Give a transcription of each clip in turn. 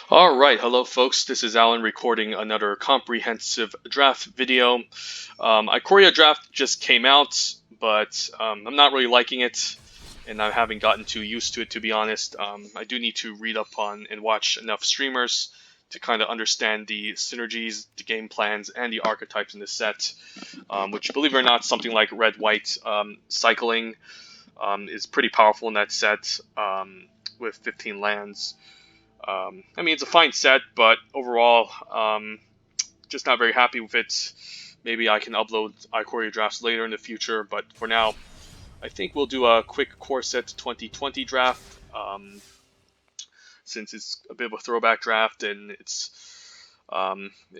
Alright, hello folks, this is Alan recording another comprehensive draft video. Ikoria draft just came out, but I'm not really liking it, and I haven't gotten too used to it, to be honest. I do need to read up on and watch enough streamers to kind of understand the synergies, the game plans, and the archetypes in the set, which, believe it or not, something like red-white cycling is pretty powerful in that set with 15 lands. I mean, it's a fine set, but overall, just not very happy with it. Maybe I can upload Ikoria drafts later in the future, but for now, I think we'll do a quick Coreset 2020 draft, since it's a bit of a throwback draft and it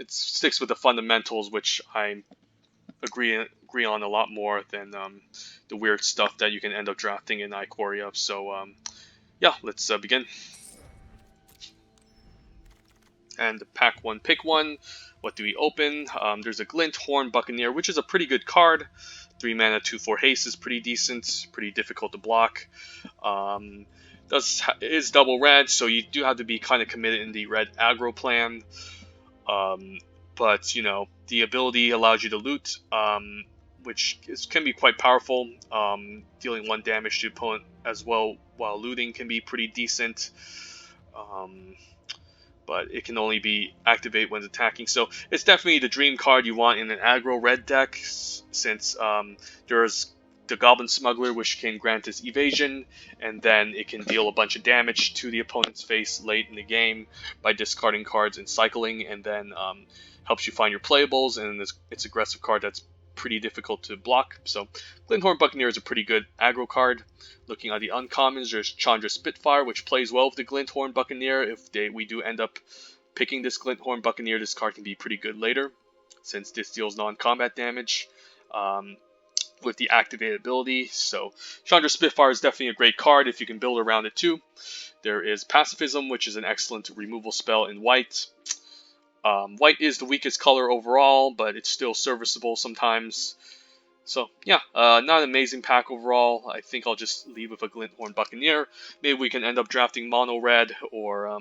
sticks with the fundamentals, which I agree on a lot more than the weird stuff that you can end up drafting in Ikoria. So yeah, let's begin. And pack one, pick one. What do we open? There's a Glint Horn Buccaneer, which is a pretty good card. 3 mana, 2/4 haste is pretty decent, pretty difficult to block. Is double red, so you do have to be kind of committed in the red aggro plan. But you know, the ability allows you to loot, which can be quite powerful. Dealing 1 damage to opponent as well while looting can be pretty decent. But it can only be activated when attacking. So it's definitely the dream card you want in an aggro red deck, since there's the Goblin Smuggler, which can grant us evasion, and then it can deal a bunch of damage to the opponent's face late in the game by discarding cards and cycling, and then helps you find your playables, and it's an aggressive card that's pretty difficult to block. So Glinthorn Buccaneer is a pretty good aggro card. Looking at the uncommons, there's Chandra Spitfire, which plays well with the Glinthorn Buccaneer. If we do end up picking this Glinthorn Buccaneer, this card can be pretty good later, since this deals non-combat damage with the activated ability. So Chandra Spitfire is definitely a great card if you can build around it too. There is Pacifism, which is an excellent removal spell in white. White is the weakest color overall, but it's still serviceable sometimes. So yeah, not an amazing pack overall. I think I'll just leave with a Glinthorn Buccaneer. Maybe we can end up drafting mono red or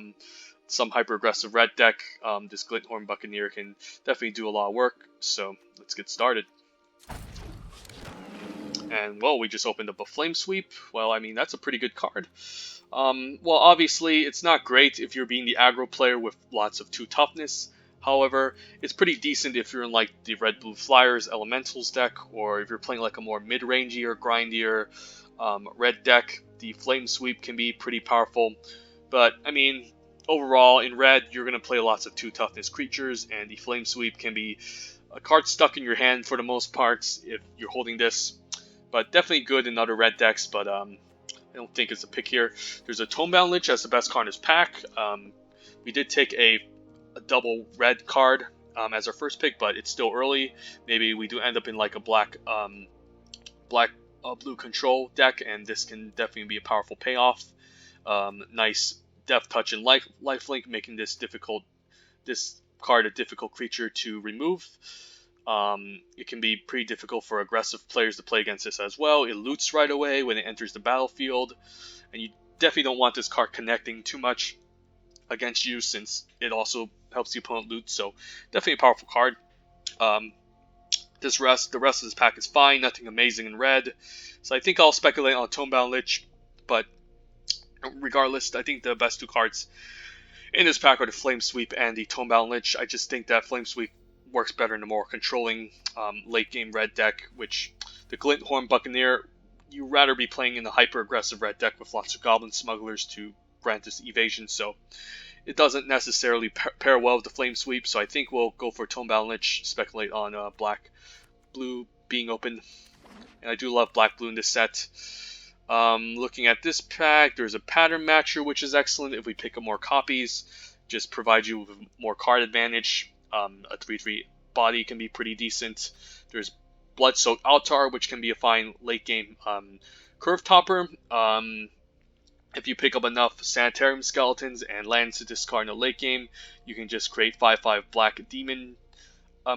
some hyper aggressive red deck. This Glinthorn Buccaneer can definitely do a lot of work. So let's get started. And well, we just opened up a Flame Sweep. Well, I mean, that's a pretty good card. Well, obviously, it's not great if you're being the aggro player with lots of 2 toughness. However, it's pretty decent if you're in like the red-blue flyers elementals deck, or if you're playing like a more mid-rangey or grindier red deck. The Flame Sweep can be pretty powerful. But I mean, overall in red, you're going to play lots of 2 toughness creatures, and the Flame Sweep can be a card stuck in your hand for the most parts if you're holding this. But definitely good in other red decks, but I don't think it's a pick here. There's a Tomebound Lich as the best card in this pack. We did take a double red card as our first pick, but it's still early. Maybe we do end up in like a black blue control deck, and this can definitely be a powerful payoff. Nice Death Touch and Lifelink, making this card a difficult creature to remove. It can be pretty difficult for aggressive players to play against this as well. It loots right away when it enters the battlefield, and you definitely don't want this card connecting too much against you, since it also helps the opponent loot. So definitely a powerful card. The rest of this pack is fine, nothing amazing in red. So I think I'll speculate on Tomebound Lich, but regardless, I think the best 2 cards in this pack are the Flame Sweep and the Tomebound Lich. I just think that Flame Sweep works better in a more controlling late game red deck, which the Glinthorn Buccaneer, you'd rather be playing in a hyper aggressive red deck with lots of Goblin Smugglers to grant us evasion, so it doesn't necessarily pair well with the Flame Sweep. So I think we'll go for Tomebound Lich, speculate on black-blue being open, and I do love black-blue in this set. Looking at this pack, there's a Pattern Matcher, which is excellent if we pick up more copies, just provide you with more card advantage. A 3/3 body can be pretty decent. There's Blood-Soaked Altar, which can be a fine late game curve topper. If you pick up enough Sanitarium Skeletons and lands to discard in the late game, you can just create 5/5 black demon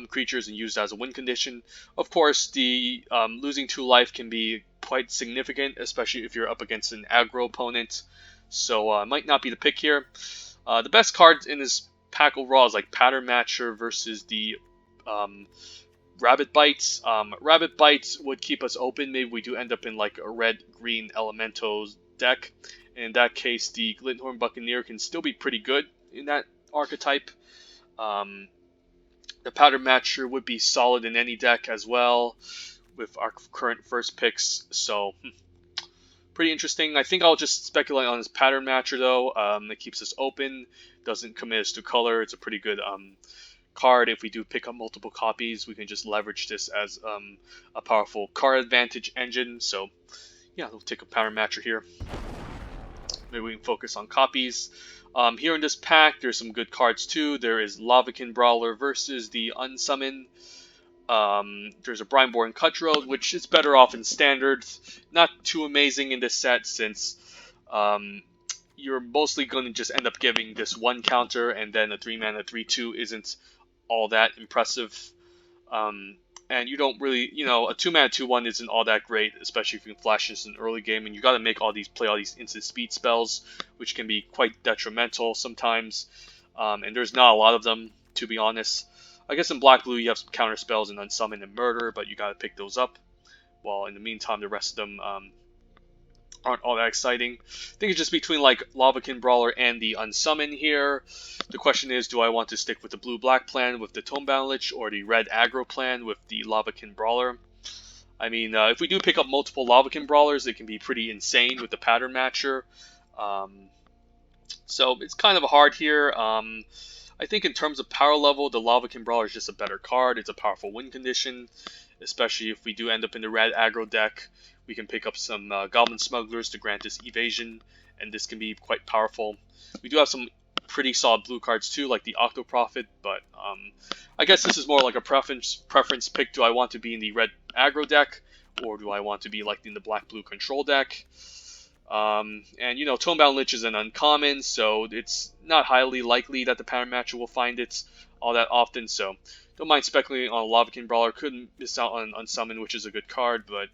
creatures and use it as a win condition. Of course, the losing 2 life can be quite significant, especially if you're up against an aggro opponent. So might not be the pick here. The best cards in this pack overall is like Pattern Matcher versus the Rabbit Bites. Rabbit Bites would keep us open. Maybe we do end up in like a red-green Elementals deck. In that case, the Glinthorn Buccaneer can still be pretty good in that archetype. The Pattern Matcher would be solid in any deck as well with our current first picks. So, pretty interesting. I think I'll just speculate on this Pattern Matcher though. It keeps us open, doesn't commit us to color. It's a pretty good card. If we do pick up multiple copies, we can just leverage this as a powerful card advantage engine. So, yeah, we'll take a Pattern Matcher here. Maybe we can focus on copies. Here in this pack, there's some good cards too. There is Lavakin Brawler versus the Unsummon. There's a Brineborn Cutthroat, which is better off in Standard. Not too amazing in this set since you're mostly going to just end up giving this one counter, and then a 3-mana 3/2 isn't all that impressive. And you don't really, a 2-mana 2/1 isn't all that great, especially if you can flash this in early game, and you got to play all these instant speed spells, which can be quite detrimental sometimes. And there's not a lot of them, to be honest. I guess in Black Blue you have some counter spells and Unsummon and Murder, but you got to pick those up. While in the meantime, the rest of them aren't all that exciting. I think it's just between like Lavakin Brawler and the Unsummon here. The question is, do I want to stick with the blue-black plan with the Tomebound Lich or the red aggro plan with the Lavakin Brawler? I mean, if we do pick up multiple Lavakin Brawlers, it can be pretty insane with the Pattern Matcher. So it's kind of hard here. I think in terms of power level, the Lavakin Brawler is just a better card. It's a powerful win condition, especially if we do end up in the red aggro deck. We can pick up some Goblin Smugglers to grant us evasion, and this can be quite powerful. We do have some pretty solid blue cards too, like the Octo Prophet, but I guess this is more like a preference pick. Do I want to be in the red aggro deck, or do I want to be like in the black-blue control deck? And Tomebound Lich is an uncommon, so it's not highly likely that the Pattern Matcher will find it all that often, so don't mind speculating on a Lavakin Brawler. Couldn't miss out on Unsummon, which is a good card, but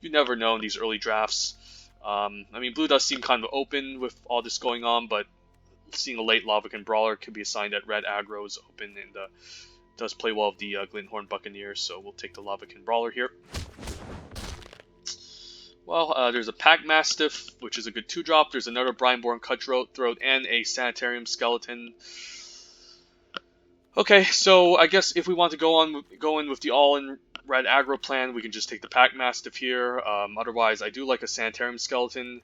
you never know in these early drafts. I mean, blue does seem kind of open with all this going on, but seeing a late Lavakin Brawler could be a sign that red aggro is open and does play well with the Glinthorn Buccaneer, so we'll take the Lavakin Brawler here. Well, there's a Pack Mastiff, which is a good 2-drop. There's another Brineborn Cutthroat, and a Sanitarium Skeleton. Okay, so I guess if we want to go in with the all-in red aggro plan, we can just take the Pack Mastiff here. Otherwise, I do like a Sanitarium Skeleton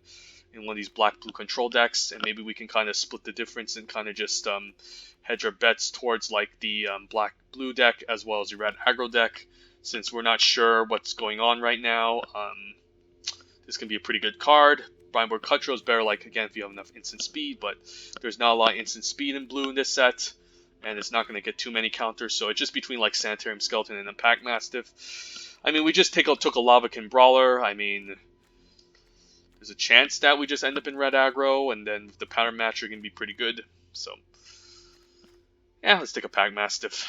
in one of these black-blue control decks, and maybe we can kind of split the difference and kind of just hedge our bets towards like the black-blue deck as well as the red aggro deck, since we're not sure what's going on right now. This can be a pretty good card. Brineborn Cutthroat is better, like, again, if you have enough instant speed, but there's not a lot of instant speed in blue in this set, and it's not going to get too many counters, so it's just between, like, Sanitarium Skeleton and a Pack Mastiff. I mean, we just took a Lavakin Brawler. I mean, there's a chance that we just end up in red aggro, and then the Pattern Matcher can be pretty good, so yeah, let's take a Pack Mastiff.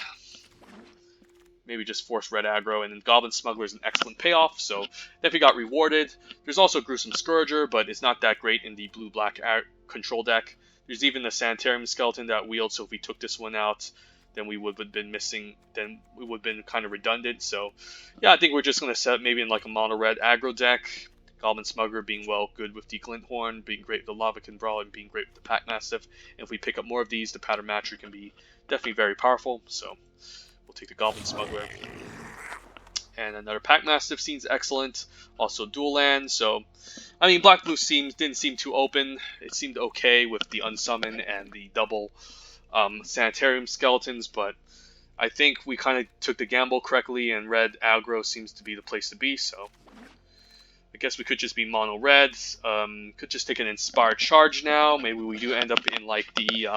Maybe just force red aggro, and then Goblin Smuggler is an excellent payoff, so definitely got rewarded. There's also Gruesome Scourger, but it's not that great in the blue-black control deck. There's even the Sanitarium Skeleton that wields, so if we took this one out, then we would have been missing, then we would have been kind of redundant. So yeah, I think we're just going to set up maybe in like a mono-red aggro deck. Goblin Smuggler being good with the Glinthorn, being great with the Lavakin Brawler, and being great with the Pack Mastiff. And if we pick up more of these, the Pattern Matcher can be definitely very powerful, so we'll take the Goblin Smuggler. And another Pack Mastiff seems excellent. Also dual land. So, I mean, Black Blue didn't seem too open. It seemed okay with the Unsummon and the double Sanitarium Skeletons, but I think we kind of took the gamble correctly, and red aggro seems to be the place to be. So, I guess we could just be mono red. Could just take an Inspired Charge now. Maybe we do end up in like the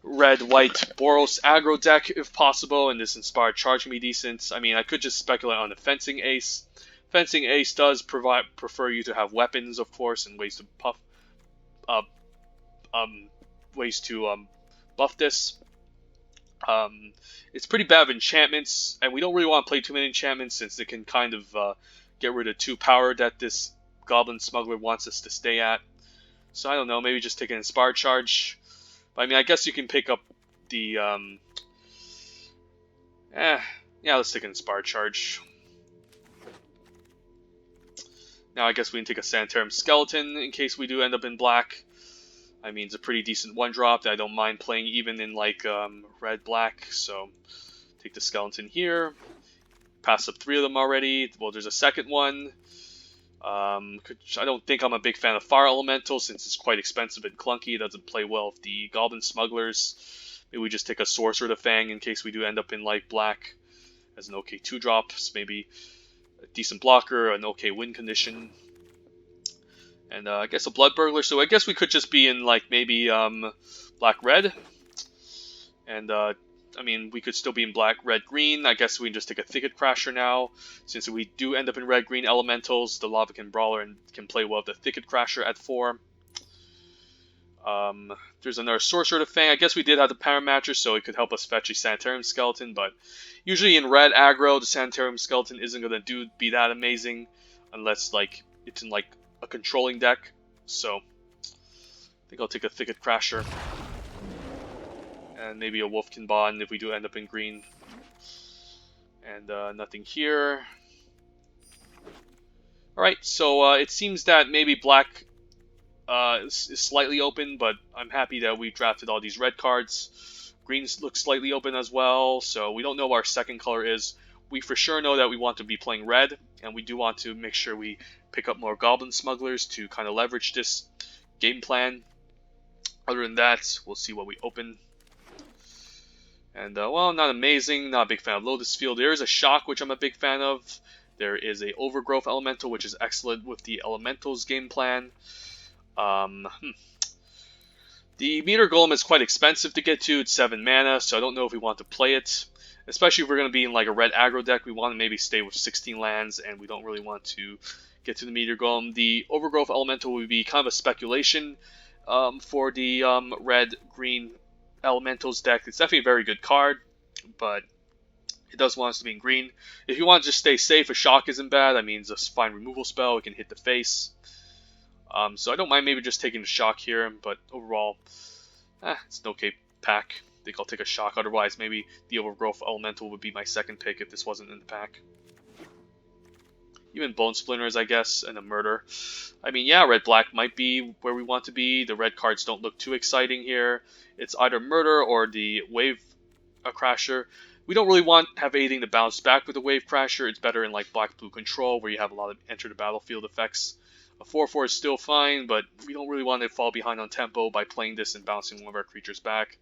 red-white Boros aggro deck if possible, and this Inspired Charge can be decent. I mean, I could just speculate on the Fencing Ace. Fencing Ace does prefer you to have weapons, of course, and ways to buff this. It's pretty bad with enchantments, and we don't really want to play too many enchantments since it can kind of get rid of 2 power that this Goblin Smuggler wants us to stay at. So I don't know, maybe just take an Inspired Charge. But I mean, I guess you can pick up the yeah, let's take an Inspired Charge. Now I guess we can take a Sanitarium Skeleton in case we do end up in black. I mean, it's a pretty decent one-drop that I don't mind playing even in like red-black. So take the Skeleton here. Pass up 3 of them already. Well, there's a second one. I don't think I'm a big fan of Fire Elemental since it's quite expensive and clunky. It doesn't play well with the Goblin Smugglers. Maybe we just take a Sorcerer to Fang in case we do end up in light black as an okay 2-drop. So maybe a decent blocker, an okay win condition. And I guess a Blood Burglar. So I guess we could just be in like maybe black-red. And I mean, we could still be in black, red, green. I guess we can just take a Thicket Crasher now. Since we do end up in red, green elementals, the Lavakin Brawler can play well with the Thicket Crasher at 4. There's another Sorcerer to Fang. I guess we did have the Paramatcher, so it could help us fetch a Sanitarium Skeleton. But usually in red aggro, the Sanitarium Skeleton isn't going to be that amazing. Unless like it's in like a controlling deck. So I think I'll take a Thicket Crasher. And maybe a Wolfkin Bond if we do end up in green. And nothing here. Alright, so it seems that maybe black is slightly open, but I'm happy that we drafted all these red cards. Green looks slightly open as well, so we don't know what our second color is. We for sure know that we want to be playing red, and we do want to make sure we pick up more Goblin Smugglers to kind of leverage this game plan. Other than that, we'll see what we open. And, well, not amazing, not a big fan of Lotus Field. There is a Shock, which I'm a big fan of. There is a Overgrowth Elemental, which is excellent with the Elementals game plan. The Meteor Golem is quite expensive to get to. It's 7 mana, so I don't know if we want to play it. Especially if we're going to be in like a red aggro deck. We want to maybe stay with 16 lands, and we don't really want to get to the Meteor Golem. The Overgrowth Elemental would be kind of a speculation for the red-green Elementals deck. It's definitely a very good card, but it does want us to be in green. If you want to just stay safe, a Shock isn't bad. I mean, it's a fine removal spell. It can hit the face. So I don't mind maybe just taking the Shock here, but overall, it's an okay pack. I think I'll take a Shock. Otherwise, maybe the Overgrowth Elemental would be my second pick if this wasn't in the pack. Even Bone Splinters, I guess, and a Murder. I mean, yeah, red-black might be where we want to be. The red cards don't look too exciting here. It's either Murder or the Wave Crasher. We don't really want to have anything to bounce back with the Wave Crasher. It's better in like black-blue control where you have a lot of enter the battlefield effects. A 4/4 is still fine, but we don't really want to fall behind on tempo by playing this and bouncing one of our creatures back.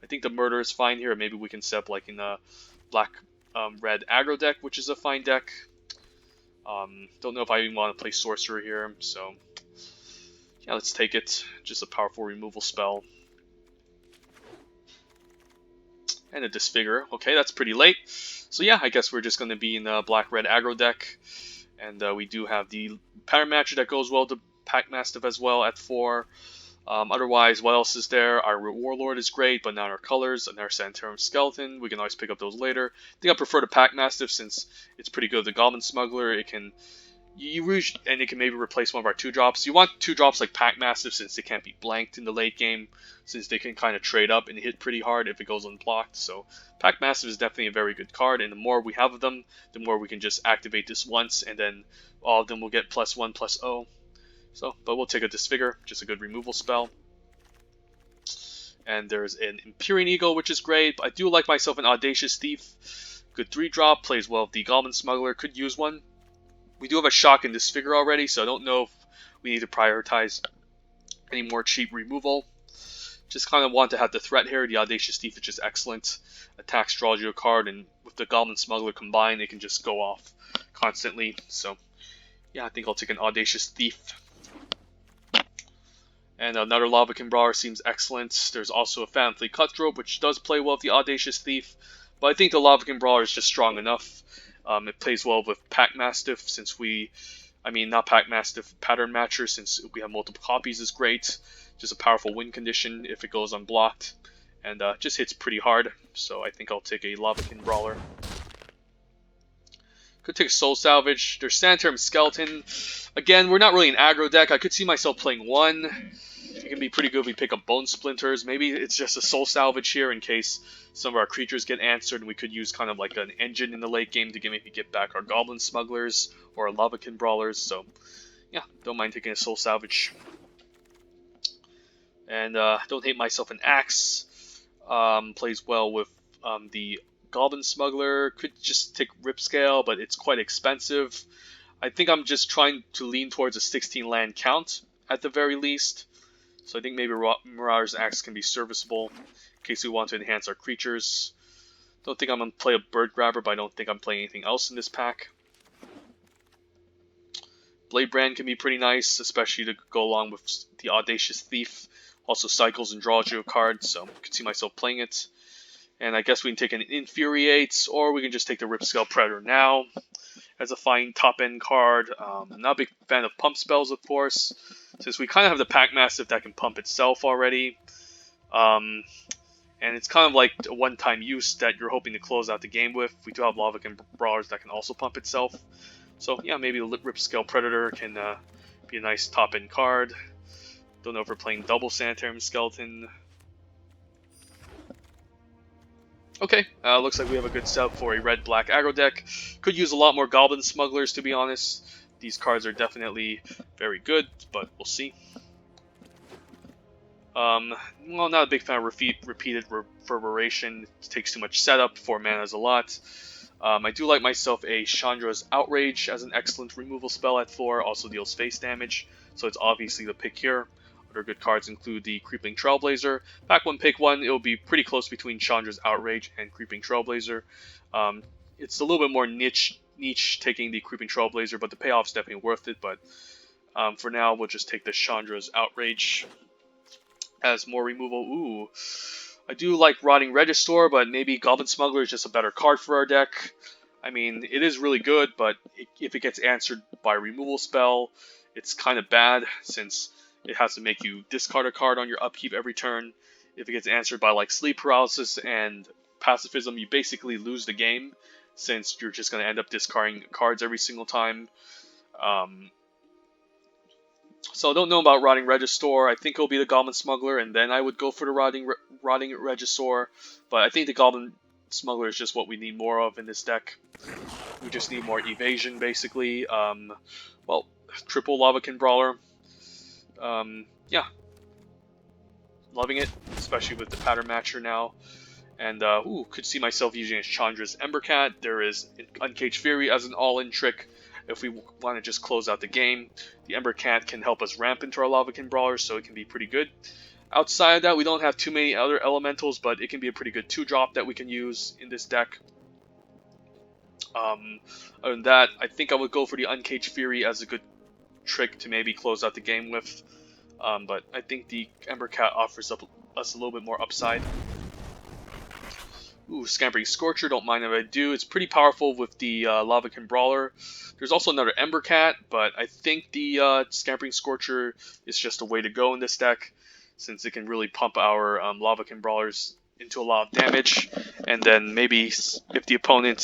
I think the Murder is fine here. Maybe we can set up like in a black-red aggro deck, which is a fine deck. Don't know if I even want to play Sorcerer here, so yeah, let's take it. Just a powerful removal spell. And a Disfigure. Okay, that's pretty late. So yeah, I guess we're just going to be in a black-red aggro deck. And we do have the Paramatcher that goes well to Packmastiff as well at 4. Otherwise, what else is there? Our Warlord is great, but not our colors. And our Sanitarium Skeleton, we can always pick up those later. I think I prefer the Packmastiff since it's pretty good with the Goblin Smuggler. It can and it can maybe replace one of our 2-drops. You want 2-drops like Packmastiff since they can't be blanked in the late game, since they can kind of trade up and hit pretty hard if it goes unblocked. So Packmastiff is definitely a very good card, and the more we have of them, the more we can just activate this once, and then all of them will get +1/+0. So, but we'll take a Disfigure, just a good removal spell. And there's an Empyrean Eagle, which is great. But I do like myself an Audacious Thief. Good 3-drop, plays well with the Goblin Smuggler, could use one. We do have a Shock and Disfigure already, so I don't know if we need to prioritize any more cheap removal. Just kind of want to have the threat here. The Audacious Thief is just excellent. Attacks, draws you a card, and with the Goblin Smuggler combined, it can just go off constantly. So, yeah, I think I'll take an Audacious Thief. And another Lavakin Brawler seems excellent. There's also a Phantom Fleet Cutthroat, which does play well with the Audacious Thief. But I think the Lavakin Brawler is just strong enough. It plays well with Packmastiff since not Packmastiff, Pattern Matcher, since we have multiple copies is great. Just a powerful win condition if it goes unblocked. And just hits pretty hard. So I think I'll take a Lavakin Brawler. Could take Soul Salvage. There's Sanitarium Skeleton. Again, we're not really an aggro deck. I could see myself playing one. it can be pretty good if we pick up Bone Splinters. Maybe it's just a Soul Salvage here in case some of our creatures get answered, and we could use kind of like an engine in the late game to maybe get back our Goblin Smugglers or our Lavakin Brawlers. So yeah, don't mind taking a Soul Salvage. And don't hate myself an Axe. Plays well with the Goblin Smuggler. Could just take Rip Scale, but it's quite expensive. I think I'm just trying to lean towards a 16 land count at the very least. So I think maybe Marauder's Axe can be serviceable in case we want to enhance our creatures. Don't think I'm going to play a Bird Grabber, but I don't think I'm playing anything else in this pack. Blade Brand can be pretty nice, especially to go along with the Audacious Thief. Also cycles and draws you a card, so I could see myself playing it. And I guess we can take an Infuriate, or we can just take the Ripscale Predator now as a fine top-end card. I'm not a big fan of pump spells, of course, since we kind of have the Pack Mastiff that can pump itself already. And it's kind of like a one-time use that you're hoping to close out the game with. We do have Lavakin Brawlers that can also pump itself. So yeah, maybe the Ripscale Predator can be a nice top-end card. Don't know if we're playing double Sanitarium Skeleton. Okay, looks like we have a good setup for a red-black aggro deck. Could use a lot more Goblin Smugglers, to be honest. These cards are definitely very good, but we'll see. Well, not a big fan of repeated reverberation. It takes too much setup. 4 mana is a lot. I do like myself a Chandra's Outrage as an excellent removal spell at 4. Also deals face damage, so it's obviously the pick here. Other good cards include the Creeping Trailblazer. Pack 1, pick 1. It will be pretty close between Chandra's Outrage and Creeping Trailblazer. It's a little bit more niche taking the Creeping Trailblazer, but the payoff's definitely worth it. But for now, we'll just take the Chandra's Outrage as more removal. Ooh, I do like Rotting Regisaur, but maybe Goblin Smuggler is just a better card for our deck. I mean, it is really good, but if it gets answered by a removal spell, it's kind of bad, since it has to make you discard a card on your upkeep every turn. If it gets answered by like Sleep Paralysis and Pacifism, you basically lose the game, since you're just going to end up discarding cards every single time. So I don't know about Rotting Regisaur. I think it'll be the Goblin Smuggler, and then I would go for the Rotting Regisaur. But I think the Goblin Smuggler is just what we need more of in this deck. We just need more evasion, basically. Well, triple Lavakin Brawler. Yeah, loving it, especially with the pattern matcher now. And could see myself using as Chandra's Embercat. There is Uncaged Fury as an all-in trick if we want to just close out the game. The Embercat can help us ramp into our Lavakin Brawlers, so it can be pretty good. Outside of that, we don't have too many other elementals, but it can be a pretty good 2-drop that we can use in this deck. Other than that, I think I would go for the Uncaged Fury as a good trick to maybe close out the game with. But I think the Embercat offers us a little bit more upside. Ooh, Scampering Scorcher, don't mind if I do. It's pretty powerful with the Lavakin Brawler. There's also another Embercat, but I think the Scampering Scorcher is just a way to go in this deck, since it can really pump our Lavakin Brawlers into a lot of damage. And then maybe if the opponent,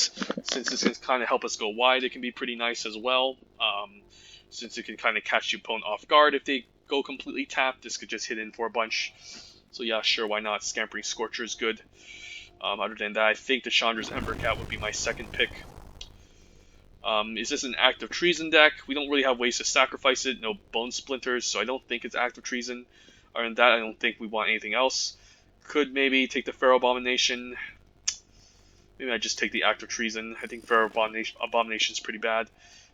since this can kind of help us go wide, it can be pretty nice as well. Since it can kind of catch the opponent off guard if they go completely tapped. This could just hit in for a bunch. So yeah, sure, why not? Scampering Scorcher is good. Other than that, I think the Chandra's Embercat would be my second pick. Is this an Act of Treason deck? We don't really have ways to sacrifice it. No Bone Splinters, so I don't think it's Act of Treason. Other than that, I don't think we want anything else. Could maybe take the Pharaoh Abomination. Maybe I just take the Act of Treason. I think Pharaoh Abomination is pretty bad.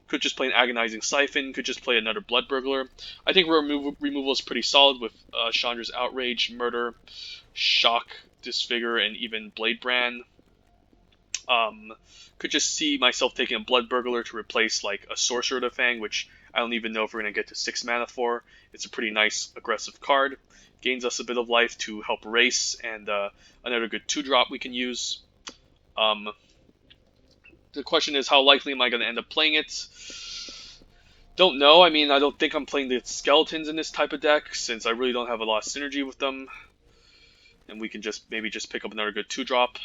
Could just play an Agonizing Siphon. Could just play another Blood Burglar. I think removal is pretty solid with Chandra's Outrage, Murder, Shock, Disfigure, and even Blade Brand. Could just see myself taking a Blood Burglar to replace like a Sorcerer of the Fang, which I don't even know if we're going to get to 6 mana for. It's a pretty nice aggressive card. Gains us a bit of life to help race, and another good 2-drop we can use. The question is, how likely am I going to end up playing it? Don't know. I mean, I don't think I'm playing the skeletons in this type of deck, since I really don't have a lot of synergy with them. And we can maybe just pick up another good 2-drop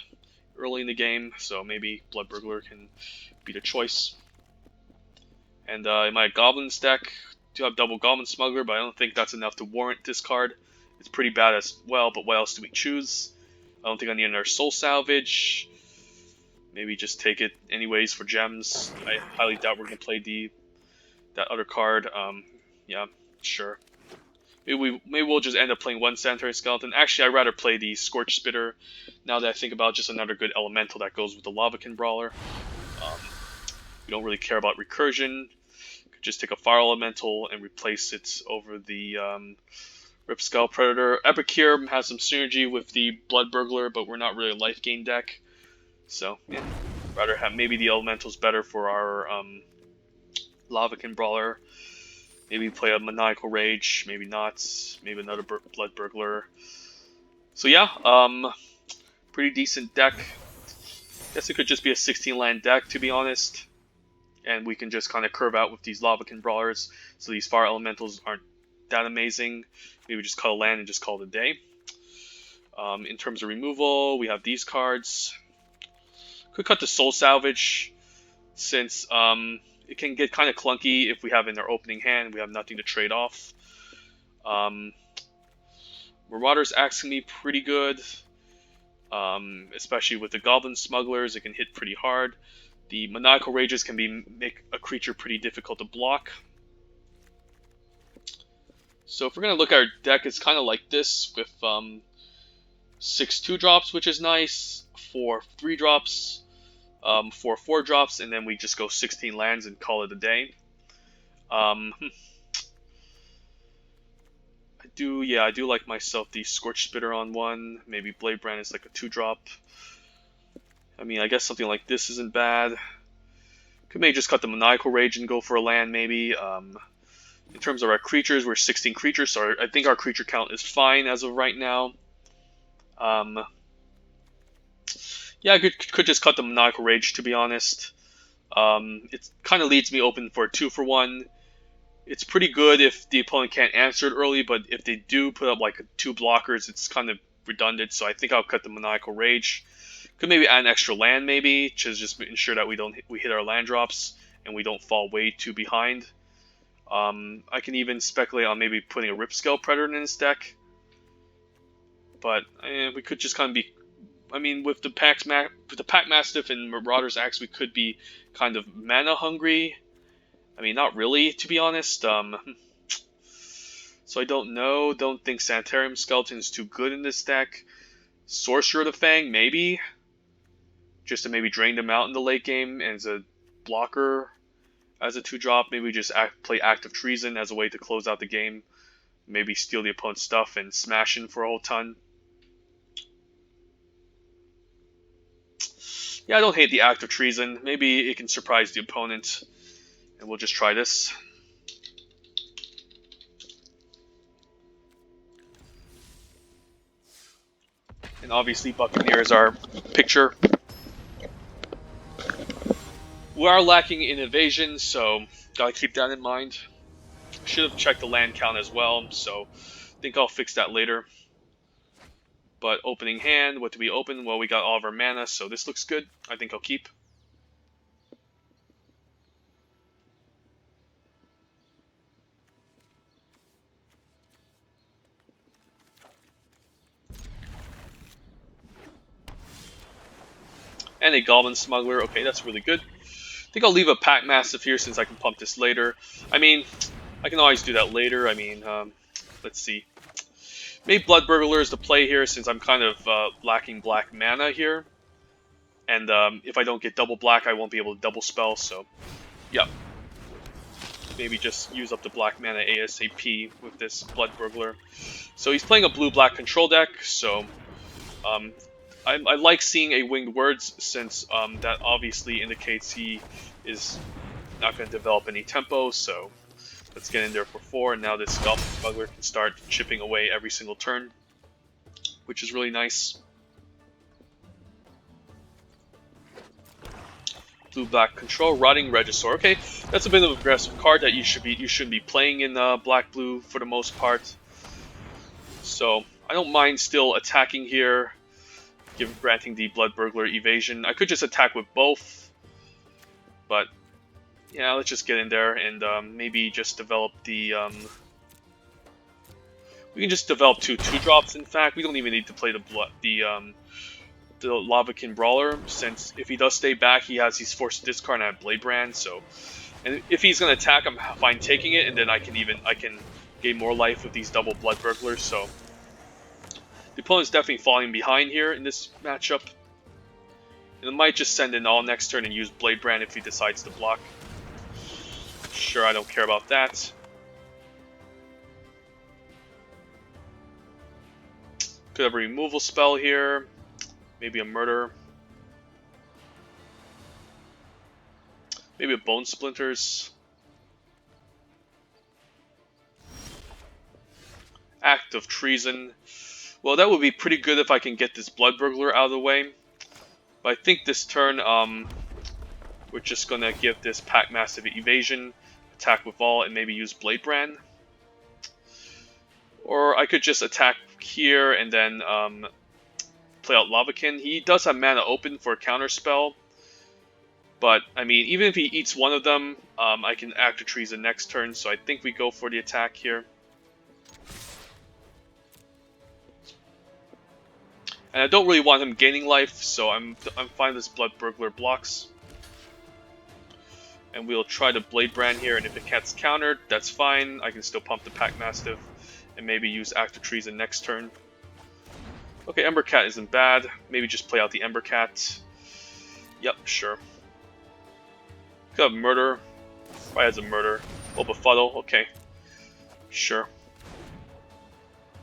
early in the game, so maybe Blood Burglar can be the choice. And in my Goblins deck, do have double Goblin Smuggler, but I don't think that's enough to warrant this card. It's pretty bad as well, but what else do we choose? I don't think I need another Soul Salvage. Maybe just take it anyways for gems. I highly doubt we're going to play that other card. Yeah, sure. Maybe we'll just end up playing one Sanitary Skeleton. Actually, I'd rather play the Scorch Spitter. Now that I think about it, just another good elemental that goes with the Lavakin Brawler. We don't really care about recursion. Could just take a Fire Elemental and replace it over the Rip Skull Predator. Epicure has some synergy with the Blood Burglar, but we're not really a life gain deck. So, yeah, rather have maybe the Elemental's better for our Lavakin Brawler. Maybe play a Maniacal Rage, maybe not. Maybe another Blood Burglar. So yeah, pretty decent deck. Guess it could just be a 16 land deck, to be honest. And we can just kind of curve out with these Lavakin Brawlers, so these Fire Elementals aren't that amazing. Maybe just cut a land and just call it a day. In terms of removal, we have these cards. Could cut the Soul Salvage, since it can get kind of clunky if we have in our opening hand, we have nothing to trade off. Marauder's Axe can be pretty good, especially with the Goblin Smugglers, it can hit pretty hard. The Maniacal Rages can make a creature pretty difficult to block. So if we're going to look at our deck, it's kind of like this, with 6 2-drops, which is nice, 4 3-drops, 4 4-drops, and then we just go 16 lands and call it a day. I do like myself the Scorch Spitter on one. Maybe Blade Brand is like a 2-drop. I mean, I guess something like this isn't bad. Could maybe just cut the Maniacal Rage and go for a land, maybe. In terms of our creatures, we're 16 creatures, so I think our creature count is fine as of right now. Yeah, I could just cut the Maniacal Rage, to be honest. It kind of leaves me open for a 2-for-1. It's pretty good if the opponent can't answer it early, but if they do put up like 2 blockers, it's kind of redundant, so I think I'll cut the Maniacal Rage. Could maybe add an extra land, maybe, to just ensure that we hit our land drops and we don't fall way too behind. I can even speculate on maybe putting a Rip Skull Predator in this deck, but we could just kind of be. I mean, with the Pack Mastiff and Marauder's Axe, we could be kind of mana hungry. I mean, not really, to be honest. So I don't know. Don't think Sanitarium Skeleton is too good in this deck. Sorcerer of the Fang, maybe. Just to maybe drain them out in the late game and as a blocker, as a 2-drop. Maybe just play Act of Treason as a way to close out the game. Maybe steal the opponent's stuff and smash in for a whole ton. Yeah, I don't hate the Act of Treason. Maybe it can surprise the opponent. And we'll just try this. And obviously Buccaneer is our picture. We are lacking in evasion, so gotta keep that in mind. Should have checked the land count as well, so I think I'll fix that later. But opening hand, what do we open? Well, we got all of our mana, so this looks good. I think I'll keep. And a Goblin Smuggler. Okay, that's really good. I think I'll leave a Pack Mastiff here since I can pump this later. I mean, I can always do that later. I mean, let's see. Maybe Blood Burglar is the play here since I'm kind of lacking black mana here. And if I don't get double black, I won't be able to double spell, so yeah. Maybe just use up the black mana ASAP with this Blood Burglar. So he's playing a blue-black control deck, so I like seeing a Winged Words since that obviously indicates he is not going to develop any tempo, so let's get in there for 4, and now this Goblin Smuggler can start chipping away every single turn, which is really nice. Blue-black control, Rotting Regisaur. Okay, that's a bit of an aggressive card that you shouldn't be playing in black-blue for the most part. So I don't mind still attacking here, granting the Blood Burglar evasion. I could just attack with both, but Yeah, let's just get in there and maybe just develop the we can just develop two 2-drops. In fact, we don't even need to play the Lavakin Brawler, since if he does stay back, he's forced to discard and I have Blade Brand. So, and if he's gonna attack, I'm fine taking it, and then I can gain more life with these double Blood Burglars. So the opponent's definitely falling behind here in this matchup. And it might just send in all next turn and use Blade Brand if he decides to block. Sure, I don't care about that. Could have a removal spell here. Maybe a murder. Maybe a Bone Splinters. Act of Treason. Well, that would be pretty good if I can get this Blood Burglar out of the way. But I think this turn, we're just gonna give this Pack Massive Evasion, attack with all, and maybe use Blade Brand. Or I could just attack here and then play out Lavakin. He does have mana open for a counter spell. But, I mean, even if he eats one of them, I can Act of Treason next turn. So I think we go for the attack here. And I don't really want him gaining life, so I'm fine this Blood Burglar blocks. And we'll try to Blade Brand here, and if it gets countered, that's fine. I can still pump the Pack Mastiff, and maybe use Act of Treason next turn. Okay, Ember Cat isn't bad. Maybe just play out the Ember Cat. Yep, sure. Could have Murder. Probably has a Murder. Oh, Befuddle, okay. Sure.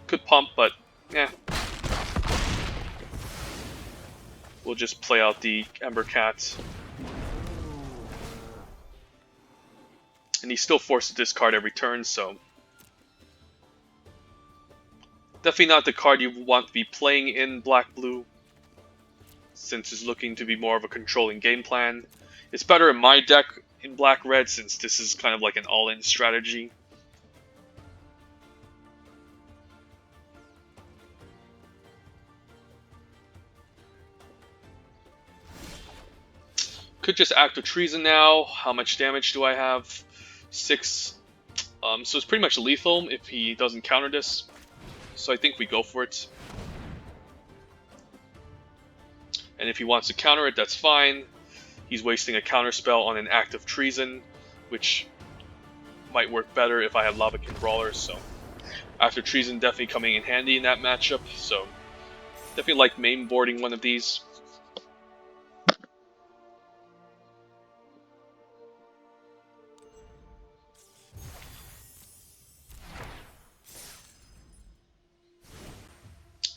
Could pump, but, yeah. We'll just play out the Ember Cat. And he's still forced to discard every turn, so... Definitely not the card you want to be playing in Black-Blue, since it's looking to be more of a controlling game plan. It's better in my deck in Black-Red, since this is kind of like an all-in strategy. Could just Act of Treason now. How much damage do I have? 6. So it's pretty much lethal if he doesn't counter this. So I think we go for it. And if he wants to counter it, that's fine. He's wasting a counter spell on an Act of Treason, which might work better if I have Lavakin Brawlers. So Act of Treason definitely coming in handy in that matchup. So definitely like main boarding one of these.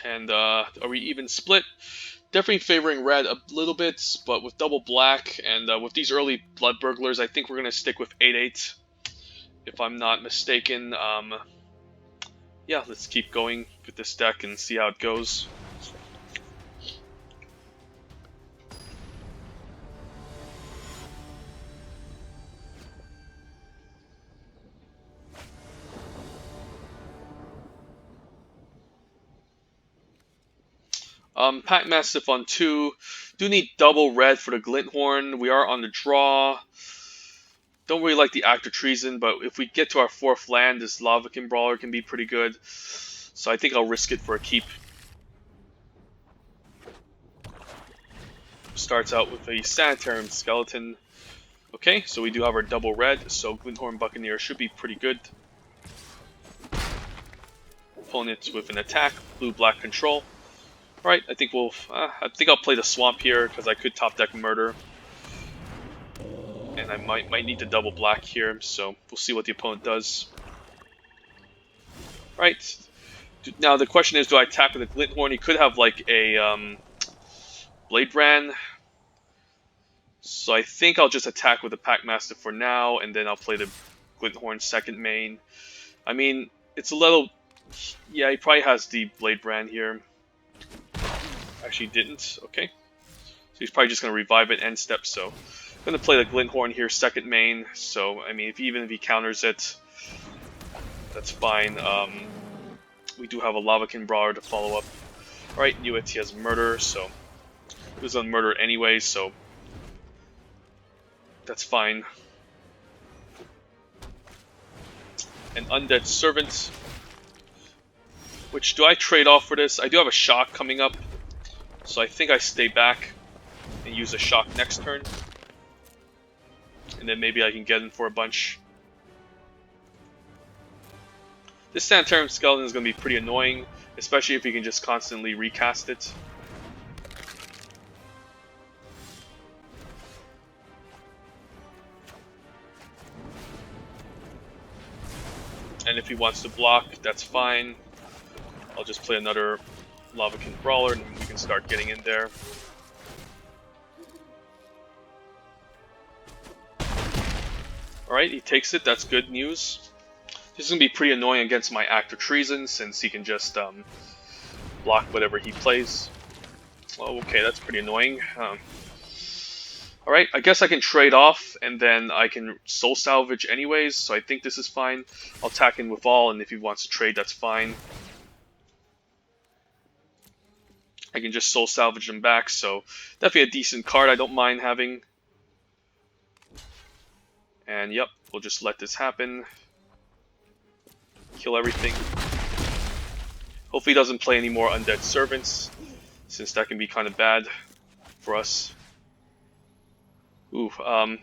And are we even split? Definitely favoring red a little bit, but with double black and with these early Blood Burglars, I think we're going to stick with 8-8, if I'm not mistaken. Yeah, let's keep going with this deck and see how it goes. Pack Mastiff on 2. Do need double red for the Glinthorn. We are on the draw. Don't really like the Act of Treason, but if we get to our 4th land, this Lavakin Brawler can be pretty good. So I think I'll risk it for a keep. Starts out with a Sanitarium Skeleton. Okay, so we do have our double red, so Glinthorn Buccaneer should be pretty good. Opponent with an attack, blue-black control. Alright, I think I'll play the Swamp here, because I could top deck Murder. And I might need to double black here, so we'll see what the opponent does. Alright, now the question is, do I attack with a Glinthorn? He could have like a Blade Brand. So I think I'll just attack with the Pack Mastiff for now, and then I'll play the Glinthorn second main. I mean, it's a little... Yeah, he probably has the Blade Brand here. Actually didn't. Okay. So he's probably just going to revive it end step, so... I'm going to play the Glinthorn here second main, so, I mean, even if he counters it, that's fine. We do have a Lavakin Brawler to follow up. Alright, knew it, he has Murder, so... He was on Murder anyway, so... That's fine. an Undead Servant. Which, do I trade off for this? I do have a shock coming up, so I think I stay back and use a shock next turn. And then maybe I can get in for a bunch. This Sanitarium Skeleton is going to be pretty annoying, especially if you can just constantly recast it. And if he wants to block, that's fine. I'll just play another Lavakin Brawler and we can start getting in there. Alright, he takes it, that's good news. This is going to be pretty annoying against my Act of Treason since he can just block whatever he plays. Oh, okay, that's pretty annoying. Alright, I guess I can trade off and then I can soul salvage anyways, so I think this is fine. I'll attack in with all, and if he wants to trade, that's fine. I can just soul salvage him back, so definitely a decent card I don't mind having. And yep, we'll just let this happen. Kill everything. Hopefully he doesn't play any more Undead Servants, since that can be kind of bad for us. Ooh, yeah,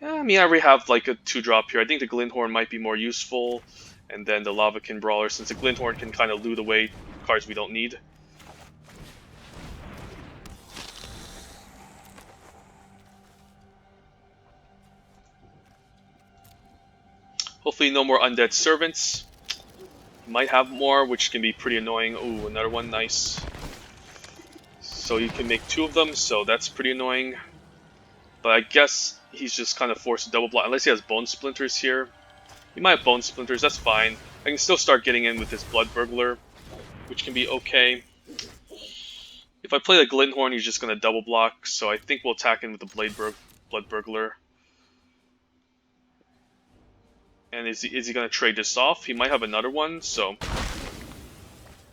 I mean, I already have like a 2-drop here. I think the Glinthorn might be more useful, and then the Lavakin Brawler, since the Glinthorn can kind of loot away cards we don't need. Hopefully no more Undead Servants. Might have more, which can be pretty annoying. Ooh, another one, nice. So you can make 2 of them, so that's pretty annoying. But I guess he's just kind of forced to double block, unless he has Bone Splinters here. He might have Bone Splinters, that's fine. I can still start getting in with his Blood Burglar, which can be okay. If I play the Glinthorn, he's just going to double block, so I think we'll attack in with the Blood Burglar. And is he going to trade this off? He might have another one, so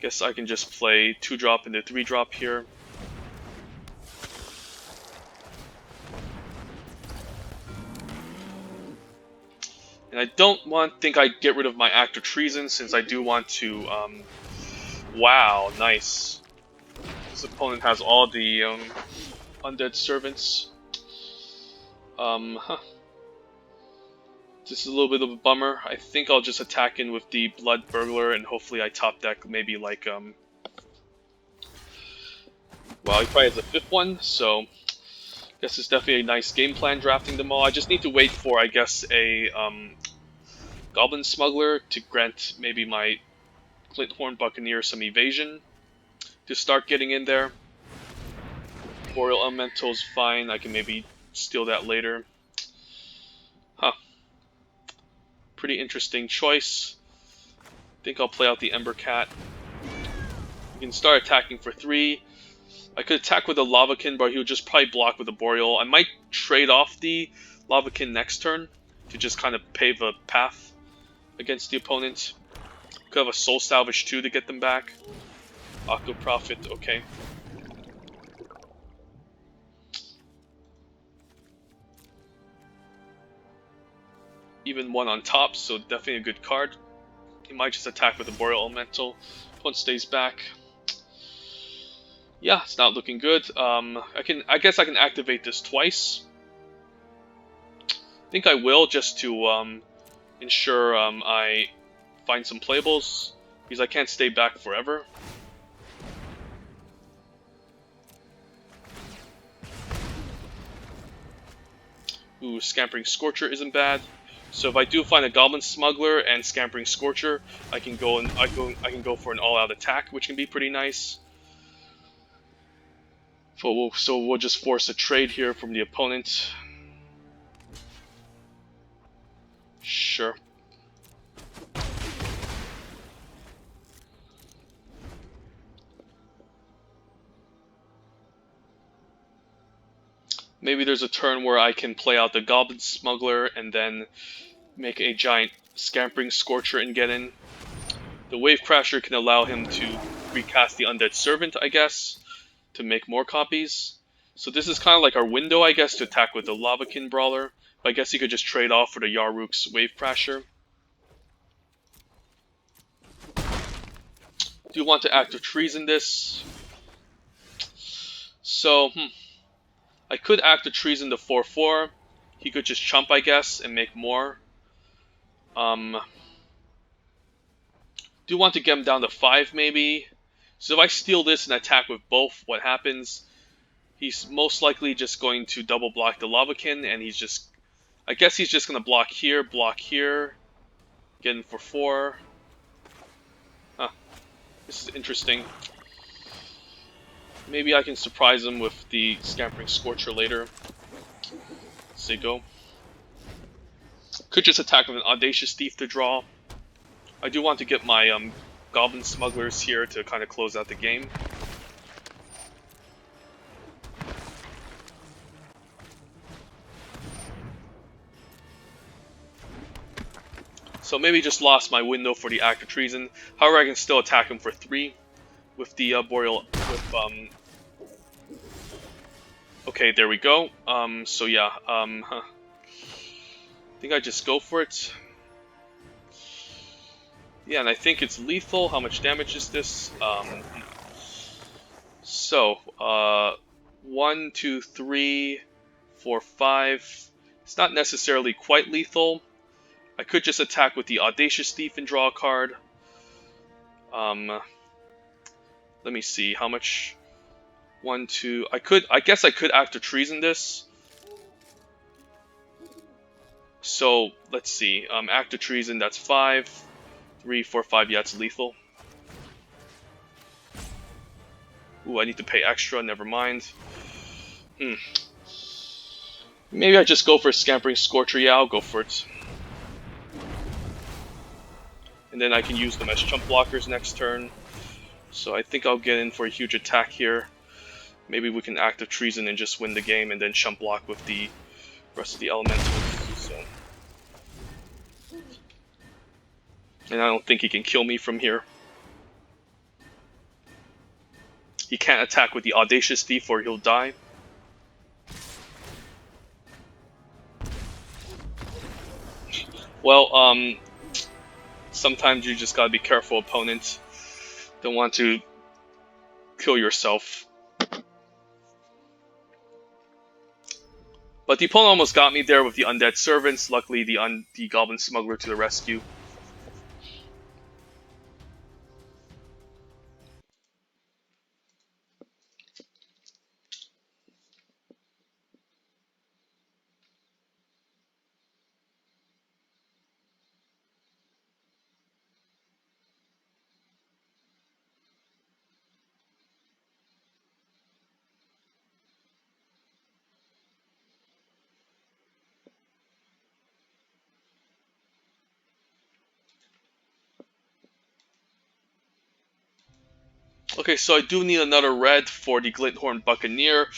guess I can just play 2-drop into 3-drop here. And I don't think I get rid of my Act of Treason, since I do want to, wow, nice. This opponent has all the, Undead Servants. This is a little bit of a bummer. I think I'll just attack in with the Blood Burglar, and hopefully I top deck maybe like, well, he probably has a 5th one, so guess it's definitely a nice game plan drafting them all. I just need to wait for, I guess, a Goblin Smuggler to grant maybe my Glinthorn Buccaneer some evasion to start getting in there. Boreal Elemental's fine, I can maybe steal that later. Huh. Pretty interesting choice. I think I'll play out the Ember Cat. We can start attacking for 3. I could attack with a Lavakin, but he'll just probably block with a Boreal. I might trade off the Lavakin next turn to just kind of pave a path against the opponent. Could have a Soul Salvage too to get them back. Octo Prophet, okay. Even 1 on top, so definitely a good card. He might just attack with a Boreal Elemental. Opponent stays back. Yeah, it's not looking good. I guess I can activate this twice. I think I will, just to ensure I find some playables, because I can't stay back forever. Ooh, Scampering Scorcher isn't bad. So if I do find a Goblin Smuggler and Scampering Scorcher, I can go for an all-out attack, which can be pretty nice. So we'll just force a trade here from the opponent. Sure. Maybe there's a turn where I can play out the Goblin Smuggler and then make a giant Scampering Scorcher and get in. The Wave Crasher can allow him to recast the Undead Servant, I guess, to make more copies. So this is kind of like our window, I guess, to attack with the Lavakin Brawler. But I guess you could just trade off for the Yarrook's Wave Crasher. Do want to active treason this. So, I could active treason the 4/4. He could just chump, I guess, and make more. Do want to get him down to 5, maybe. So if I steal this and attack with both, what happens? He's most likely just going to double block the Lavakin, and he's just... I guess he's just going to block here, get him for 4. Huh. This is interesting. Maybe I can surprise him with the Scampering Scorcher later. Say go. Could just attack with an Audacious Thief to draw. I do want to get my Goblin Smugglers here to kind of close out the game. So maybe just lost my window for the Act of Treason. However, I can still attack him for 3 with the Boreal. Okay, there we go. So yeah. I think I just go for it. Yeah, and I think it's lethal. How much damage is this? 1, 2, 3, 4, 5. It's not necessarily quite lethal. I could just attack with the Audacious Thief and draw a card. Let me see how much. 1, 2. I guess I could active treason this. So let's see. Active treason. That's 5. 3, 4, 5. Yeah, it's lethal. Ooh, I need to pay extra. Never mind. Maybe I just go for a Scampering Scorcher. Yeah, I'll go for it. And then I can use them as chump blockers next turn. So I think I'll get in for a huge attack here. Maybe we can active treason and just win the game, and then chump block with the rest of the elementals. So. And I don't think he can kill me from here. He can't attack with the Audacious Thief or he'll die. Well, sometimes you just gotta be careful, opponent. Don't want to kill yourself. But the opponent almost got me there with the Undead Servants. Luckily, the Goblin Smuggler to the rescue. Okay, so I do need another red for the Glinthorn Buccaneer.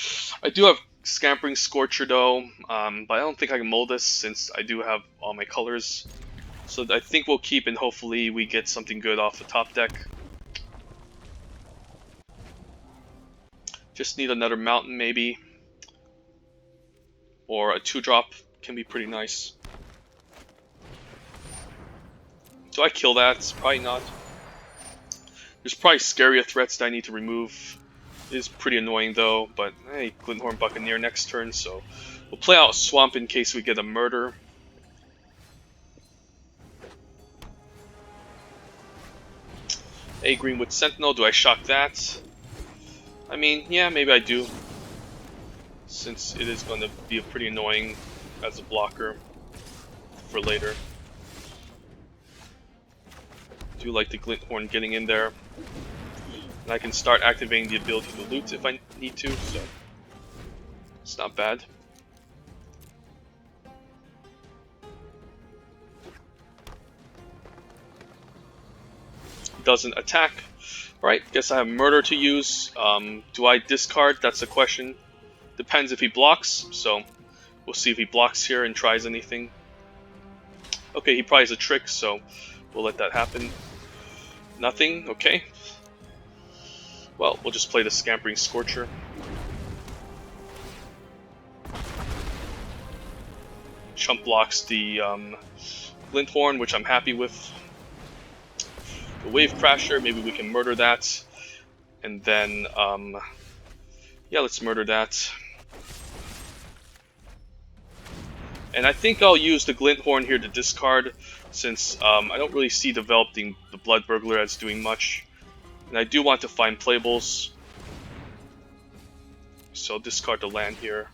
I do have Scampering Scorcher though, but I don't think I can mold this since I do have all my colors. So I think we'll keep, and hopefully we get something good off the top deck. Just need another mountain maybe. Or a 2-drop can be pretty nice. Do I kill that? Probably not. There's probably scarier threats that I need to remove. It is pretty annoying though, but hey, Glinthorn Buccaneer next turn, so we'll play out Swamp in case we get a murder. A Greenwood Sentinel, do I shock that? I mean, yeah, maybe I do. Since it is going to be pretty annoying as a blocker for later. Do like the Glinthorn getting in there. And I can start activating the ability to loot if I need to, so it's not bad. Doesn't attack. Alright, guess I have murder to use. Do I discard? That's the question. Depends if he blocks, so we'll see if he blocks here and tries anything. Okay, he probably has a trick, so we'll let that happen. Nothing? Okay. Well, we'll just play the Scampering Scorcher. Chump blocks the Glinthorn, which I'm happy with. the Wave Crasher. Maybe we can murder that. And then, yeah, let's murder that. And I think I'll use the Glint Horn here to discard, since I don't really see developing the Blood Burglar as doing much. And I do want to find playables. So I'll discard the land here.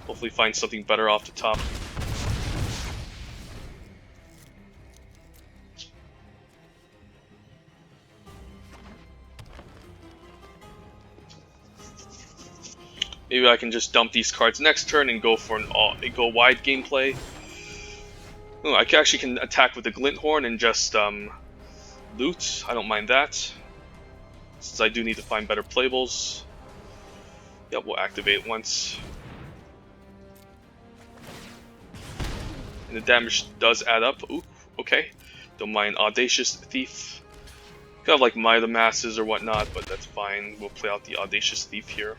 Hopefully find something better off the top. Maybe I can just dump these cards next turn and go for an go wide gameplay. Oh, I actually can attack with the Glint Horn and just loot. I don't mind that, since I do need to find better playables. Yep, we'll activate once. And the damage does add up. Ooh, okay. Don't mind Audacious Thief. Could have like Might of Masses or whatnot, but that's fine. We'll play out the Audacious Thief here.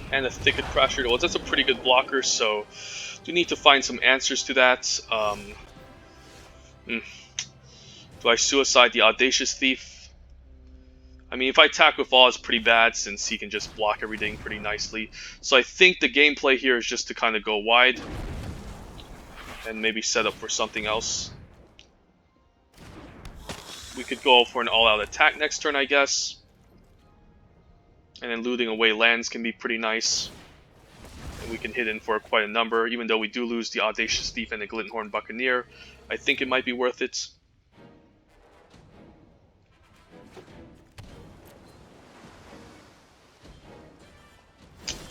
And a Thicket Crasher. Well, that's a pretty good blocker, so do need to find some answers to that. Do I suicide the Audacious Thief? I mean, if I attack with all, it's pretty bad, since he can just block everything pretty nicely. So I think the gameplay here is just to kind of go wide and maybe set up for something else. We could go for an all-out attack next turn, I guess. And then looting away lands can be pretty nice. And we can hit in for quite a number. Even though we do lose the Audacious Thief and the Glint Horn Buccaneer, I think it might be worth it.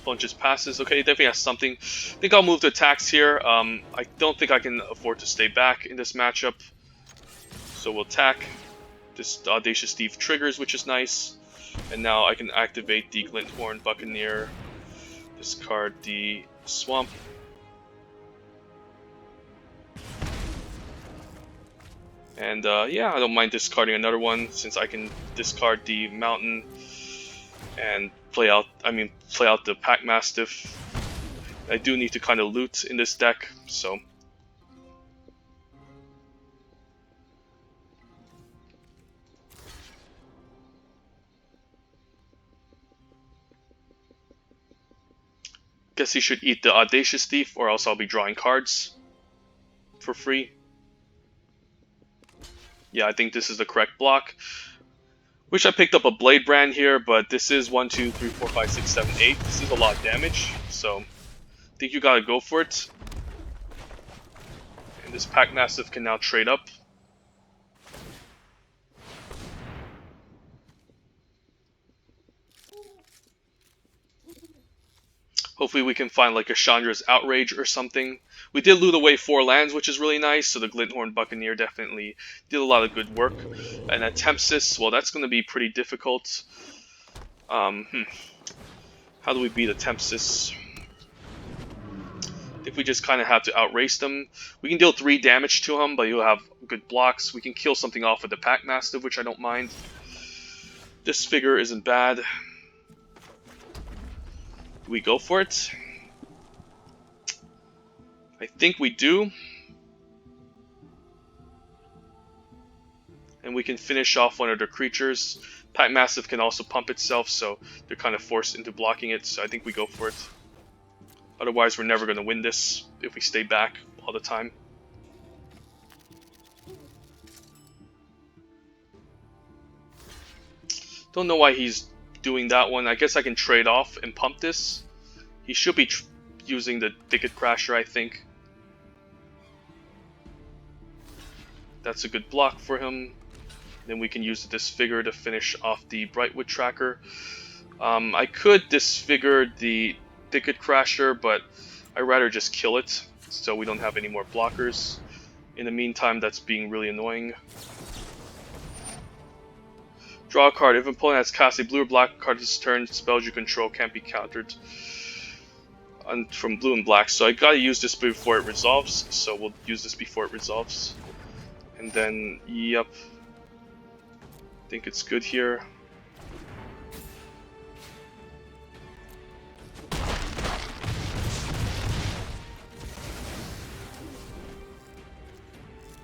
Opponent just passes. Okay, definitely has something. I think I'll move to attacks here. I don't think I can afford to stay back in this matchup. So we'll attack. This Audacious Thief triggers, which is nice. And now I can activate the Glint Horn Buccaneer, discard the Swamp. And yeah, I don't mind discarding another one, since I can discard the Mountain and play out the Pack Mastiff. I do need to kind of loot in this deck, so guess he should eat the Audacious Thief, or else I'll be drawing cards for free. Yeah, I think this is the correct block. Wish I picked up a Blade Brand here, but this is 1, 2, 3, 4, 5, 6, 7, 8. This is a lot of damage, so I think you gotta go for it. And this Pack Mastiff can now trade up. Hopefully we can find like a Chandra's Outrage or something. We did loot away 4 lands, which is really nice, so the Glint Horn Buccaneer definitely did a lot of good work. And a Tempsis, well, that's going to be pretty difficult. How do we beat a Tempsis? I think we just kind of have to outrace them. We can deal 3 damage to him, but he'll have good blocks. We can kill something off with the Pack Mastiff, which I don't mind. This figure isn't bad. Do we go for it? I think we do. And we can finish off one of their creatures. Pack Mastiff can also pump itself, so they're kind of forced into blocking it, so I think we go for it. Otherwise, we're never going to win this if we stay back all the time. Don't know why he's doing that one. I guess I can trade off and pump this. He should be using the Thicket Crasher, I think. That's a good block for him. Then we can use the Disfigure to finish off the Brightwood Tracker. I could disfigure the Thicket Crasher, but I'd rather just kill it, so we don't have any more blockers. In the meantime, that's being really annoying. Draw a card. If an opponent has cast a blue or black card this turn, spells you control can't be countered from blue and black. So I gotta use this before it resolves, so we'll use this before it resolves. And then, yep. I think it's good here.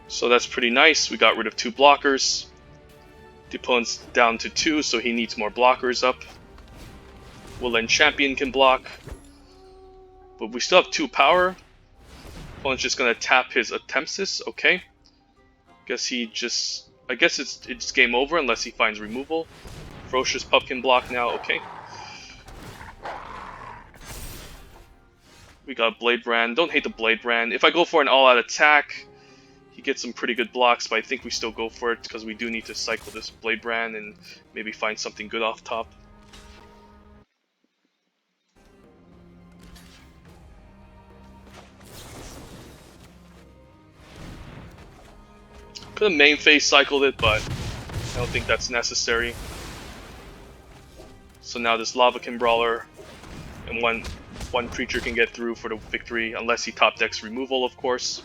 So that's pretty nice. We got rid of 2 blockers. The opponent's down to 2, so he needs more blockers up. Woodland Champion can block. But we still have 2 power. Opponent's just gonna tap his Attempsis. Okay. I guess it's game over unless he finds removal. Ferocious Pup can block now. Okay. We got Blade Brand. Don't hate the Blade Brand. If I go for an all-out attack, he gets some pretty good blocks, but I think we still go for it because we do need to cycle this Blade Brand and maybe find something good off top. Could have main phase cycled it, but I don't think that's necessary. So now this Lavakin Brawler and one creature can get through for the victory, unless he top decks removal, of course.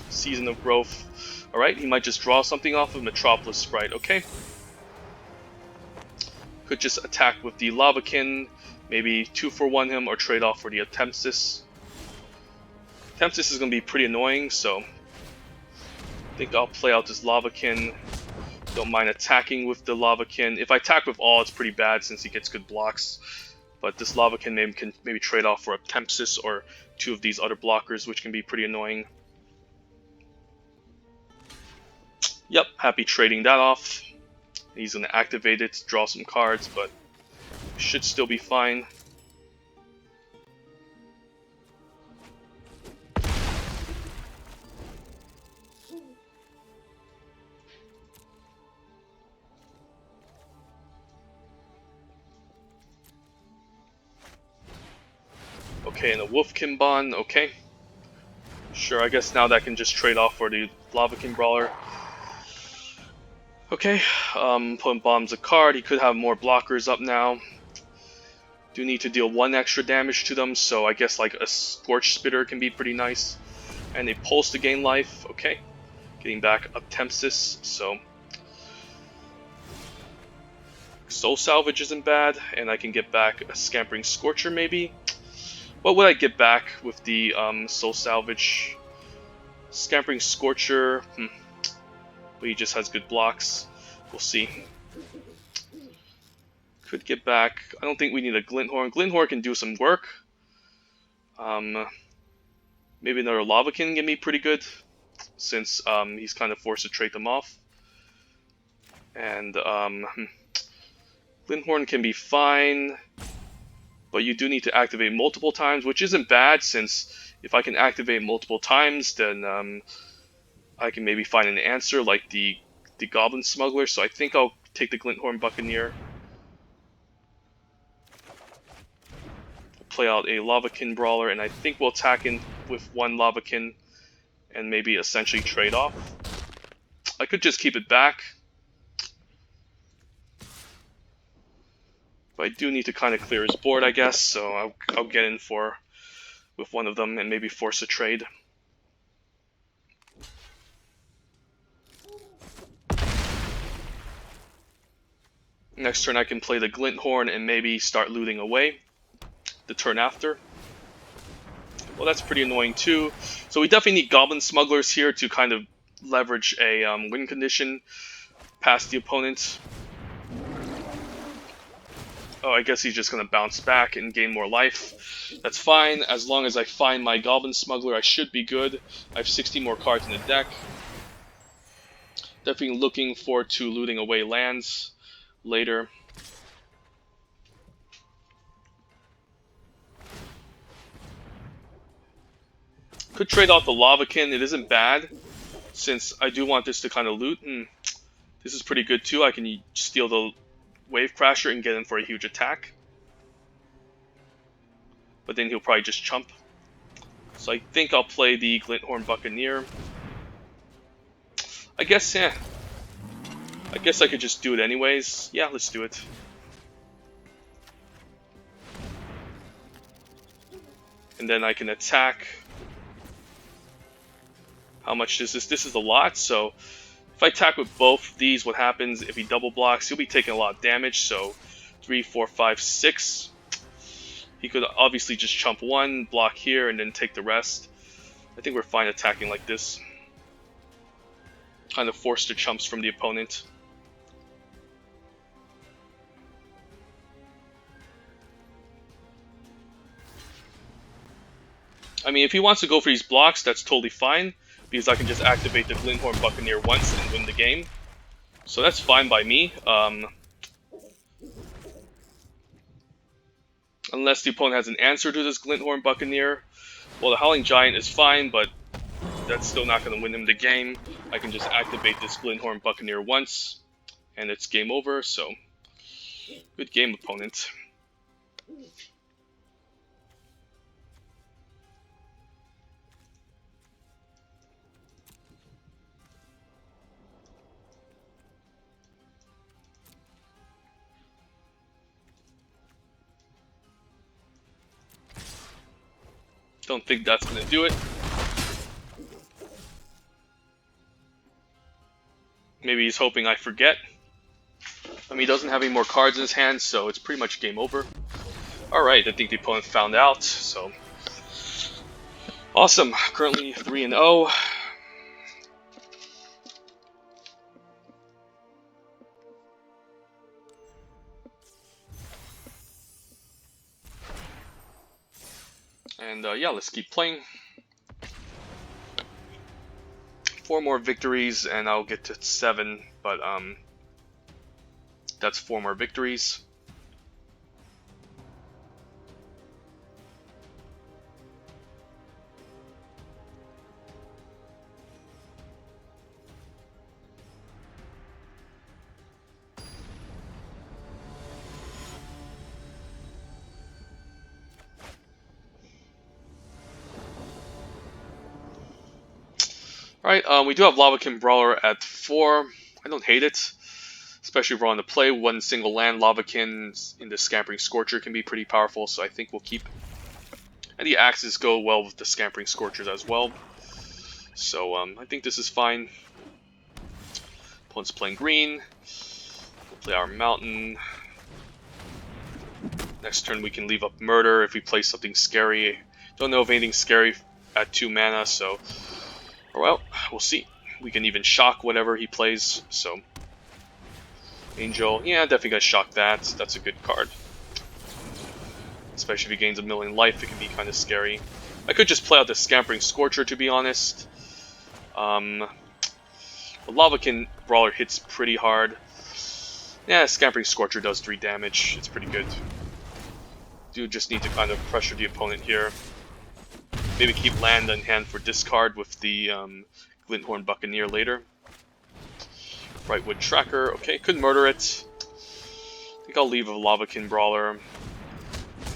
Season of Growth. Alright, he might just draw something off of Metropolis Sprite. Okay. Could just attack with the Lavakin, maybe 2-for-1 him, or trade off for the Attempsis. Attempsis is going to be pretty annoying, so I think I'll play out this Lavakin. Don't mind attacking with the Lavakin. If I attack with all, it's pretty bad since he gets good blocks. But this Lavakin can maybe trade off for a Tempsis or 2 of these other blockers, which can be pretty annoying. Yep, happy trading that off. He's going to activate it, draw some cards, but should still be fine. Okay, and a Wolfkin Bond, okay. Sure, I guess now that can just trade off for the Lavakin Brawler. Okay, opponent bombs a card. He could have more blockers up now. Do need to deal 1 extra damage to them, so I guess like a Scorch Spitter can be pretty nice. And a Pulse to gain life, okay. Getting back a Tempsis, so Soul Salvage isn't bad, and I can get back a Scampering Scorcher maybe. What would I get back with the Soul Salvage? Scampering Scorcher, but he just has good blocks. We'll see. Could get back. I don't think we need a Glinthorn. Glinthorn can do some work. Maybe another Lavakin can be pretty good, since he's kind of forced to trade them off. And Glinthorn can be fine, but you do need to activate multiple times, which isn't bad, since if I can activate multiple times, then I can maybe find an answer like the Goblin Smuggler. So I think I'll take the Glinthorn Buccaneer. Play out a Lavakin Brawler, and I think we'll attack in with 1 Lavakin and maybe essentially trade off. I could just keep it back, but I do need to kind of clear his board, I guess, so I'll get in with one of them and maybe force a trade. Next turn I can play the Glinthorn and maybe start looting away the turn after. Well, that's pretty annoying too. So we definitely need Goblin Smugglers here to kind of leverage a win condition past the opponent. Oh, I guess he's just going to bounce back and gain more life. That's fine. As long as I find my Goblin Smuggler, I should be good. I have 60 more cards in the deck. Definitely looking forward to looting away lands later. Could trade off the Lavakin. It isn't bad, since I do want this to kind of loot. This is pretty good too. I can steal the Wave Crasher and get in for a huge attack. But then he'll probably just chump. So I think I'll play the Glinthorn Buccaneer. I guess, yeah. I guess I could just do it anyways. Yeah, let's do it. And then I can attack. How much is this? This is a lot, so If I attack with both these, what happens if he double blocks? He'll be taking a lot of damage, so 3, 4, 5, 6. He could obviously just chump one, block here, and then take the rest. I think we're fine attacking like this. Kind of force the chumps from the opponent. I mean, if he wants to go for these blocks, that's totally fine, because I can just activate the Glinthorn Buccaneer once and win the game. So that's fine by me. Unless the opponent has an answer to this Glinthorn Buccaneer. Well, the Howling Giant is fine, but that's still not going to win him the game. I can just activate this Glinthorn Buccaneer once, and it's game over, so good game, opponent. Don't think that's going to do it. Maybe he's hoping I forget. I mean, he doesn't have any more cards in his hand, so it's pretty much game over. Alright, I think the opponent found out, so... Awesome, currently 3-0. And yeah, let's keep playing. 4 more victories and I'll get to 7, but that's 4 more victories. Alright, we do have Lavakin Brawler at 4. I don't hate it, especially if we're on the play. One single land Lavakin in the Scampering Scorcher can be pretty powerful, so I think we'll keep. And the axes go well with the Scampering Scorchers as well. So I think this is fine. Opponent's playing green. We'll play our Mountain. Next turn we can leave up Murder if we play something scary. Don't know of anything scary at 2 mana, so... Well, we'll see. We can even shock whatever he plays, so... Angel, yeah, definitely gonna shock that. That's a good card. Especially if he gains 1,000,000 life, it can be kind of scary. I could just play out the Scampering Scorcher, to be honest. The Lavakin Brawler hits pretty hard. Yeah, Scampering Scorcher does 3 damage. It's pretty good. Do just need to kind of pressure the opponent here. Maybe keep land on hand for discard with the Glinthorn Buccaneer later. Brightwood Tracker, okay, could murder it. I think I'll leave a Lavakin Brawler.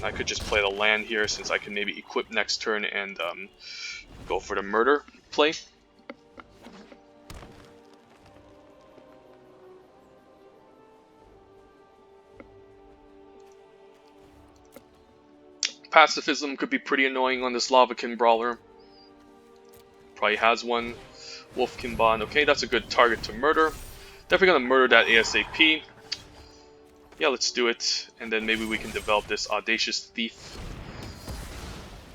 I could just play the land here since I can maybe equip next turn and go for the murder play. Pacifism could be pretty annoying on this Lavakin Brawler. Probably has one. Wolfkin Bond. Okay, that's a good target to murder. Definitely gonna murder that ASAP. Yeah, let's do it. And then maybe we can develop this Audacious Thief.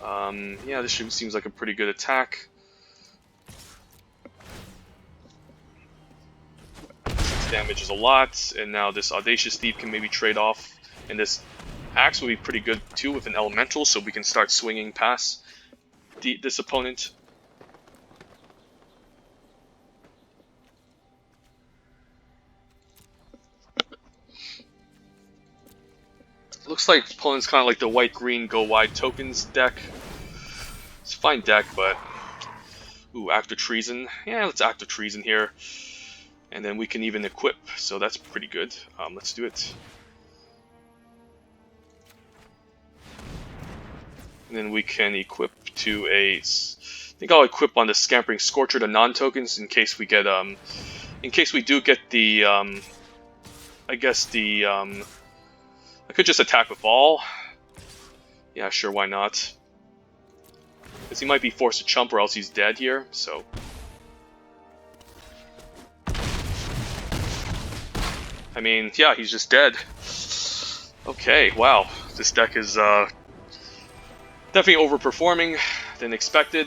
Yeah, this seems like a pretty good attack. 6 damage is a lot. And now this Audacious Thief can maybe trade off. And this Axe will be pretty good too with an elemental, so we can start swinging past this opponent. Looks like opponent's kind of like the white-green go wide tokens deck. It's a fine deck, but ooh, Act of Treason. Yeah, let's Act of Treason here, and then we can even equip. So that's pretty good. Let's do it. And then we can equip to a... I think I'll equip on the Scampering Scorcher the non-tokens in case we get in case we do get the I guess the I could just attack with all. Yeah, sure, why not? Because he might be forced to chump or else he's dead here, so... I mean, yeah, he's just dead. Okay, wow. This deck is definitely overperforming than expected.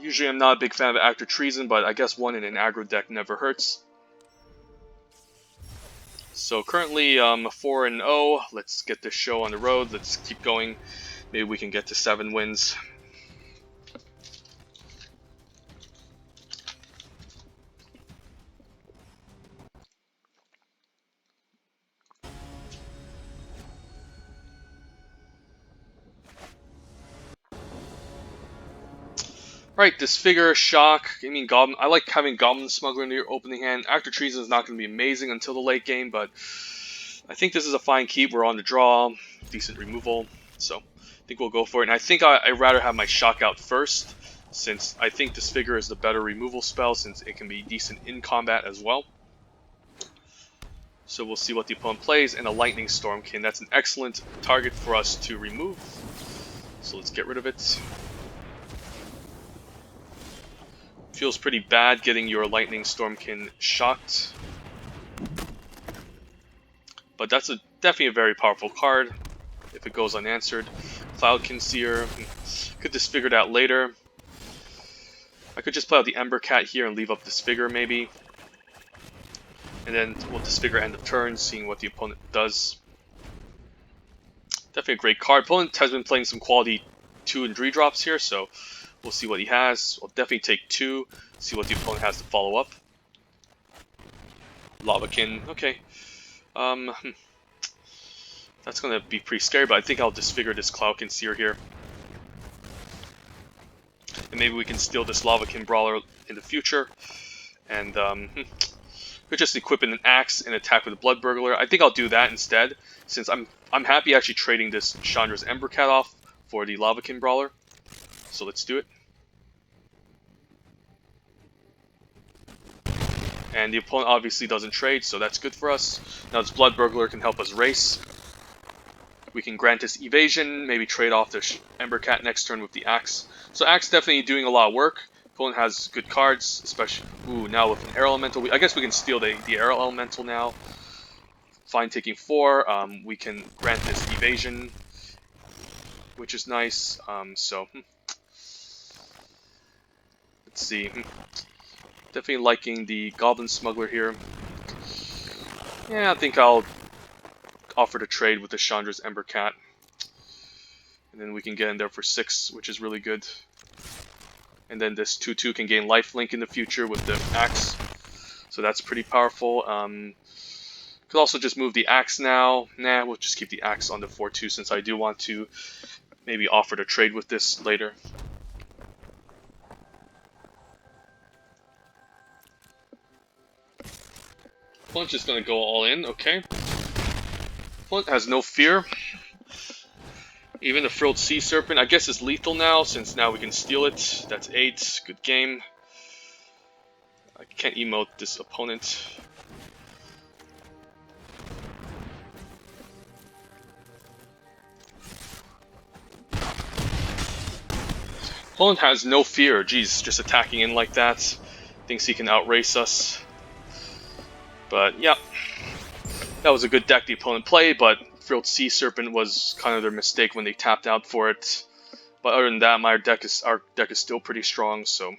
Usually I'm not a big fan of Actor Treason, but I guess one in an aggro deck never hurts. So currently 4-0. Let's get this show on the road. Let's keep going. Maybe we can get to 7 wins. Right, Disfigure, Shock, I mean Goblin. I like having Goblin Smuggler in your opening hand. Actor Treason is not going to be amazing until the late game, but I think this is a fine keep. We're on the draw, decent removal, so I think we'll go for it. And I think I'd rather have my Shock out first, since I think Disfigure is the better removal spell, since it can be decent in combat as well. So we'll see what the opponent plays, and a Lightning Stormkin. That's an excellent target for us to remove, so let's get rid of it. Feels pretty bad getting your Lightning Stormkin shocked. But that's definitely a very powerful card if it goes unanswered. Cloudkin Seer. Could disfigure that later. I could just play out the Ember Cat here and leave up Disfigure maybe. And then we'll Disfigure end of turn, seeing what the opponent does. Definitely a great card. Opponent has been playing some quality 2 and 3 drops here, so we'll see what he has. We'll definitely take 2, see what the opponent has to follow up. Lavakin, okay. That's going to be pretty scary, but I think I'll disfigure this Cloudkin Seer here. And maybe we can steal this Lavakin Brawler in the future. And could just equip an axe and attack with a Blood Burglar. I think I'll do that instead, since I'm happy actually trading this Chandra's Ember Cat off for the Lavakin Brawler. So let's do it. And the opponent obviously doesn't trade, so that's good for us. Now this Blood Burglar can help us race. We can grant this evasion, maybe trade off the Ember Cat next turn with the Axe. So Axe definitely doing a lot of work. Opponent has good cards, especially... Ooh, now with an Air Elemental. I guess we can steal the Air Elemental now. Fine, taking 4. We can grant this evasion, which is nice. Let's see. Definitely liking the Goblin Smuggler here. Yeah, I think I'll offer to trade with the Chandra's Ember Cat. And then we can get in there for 6, which is really good. And then this 2/2 can gain lifelink in the future with the Axe. So that's pretty powerful. Could also just move the Axe now. Nah, we'll just keep the Axe on the 4/2 since I do want to maybe offer to trade with this later. Opponent's just going to go all in, okay. Opponent has no fear. Even the Frilled Sea Serpent, I guess, is lethal now, since now we can steal it. That's 8, good game. I can't emote this opponent. Opponent has no fear, jeez, just attacking in like that. Thinks he can outrace us. But, yeah. That was a good deck the opponent played, but Frilled Sea Serpent was kind of their mistake when they tapped out for it. But other than that, our deck is still pretty strong, so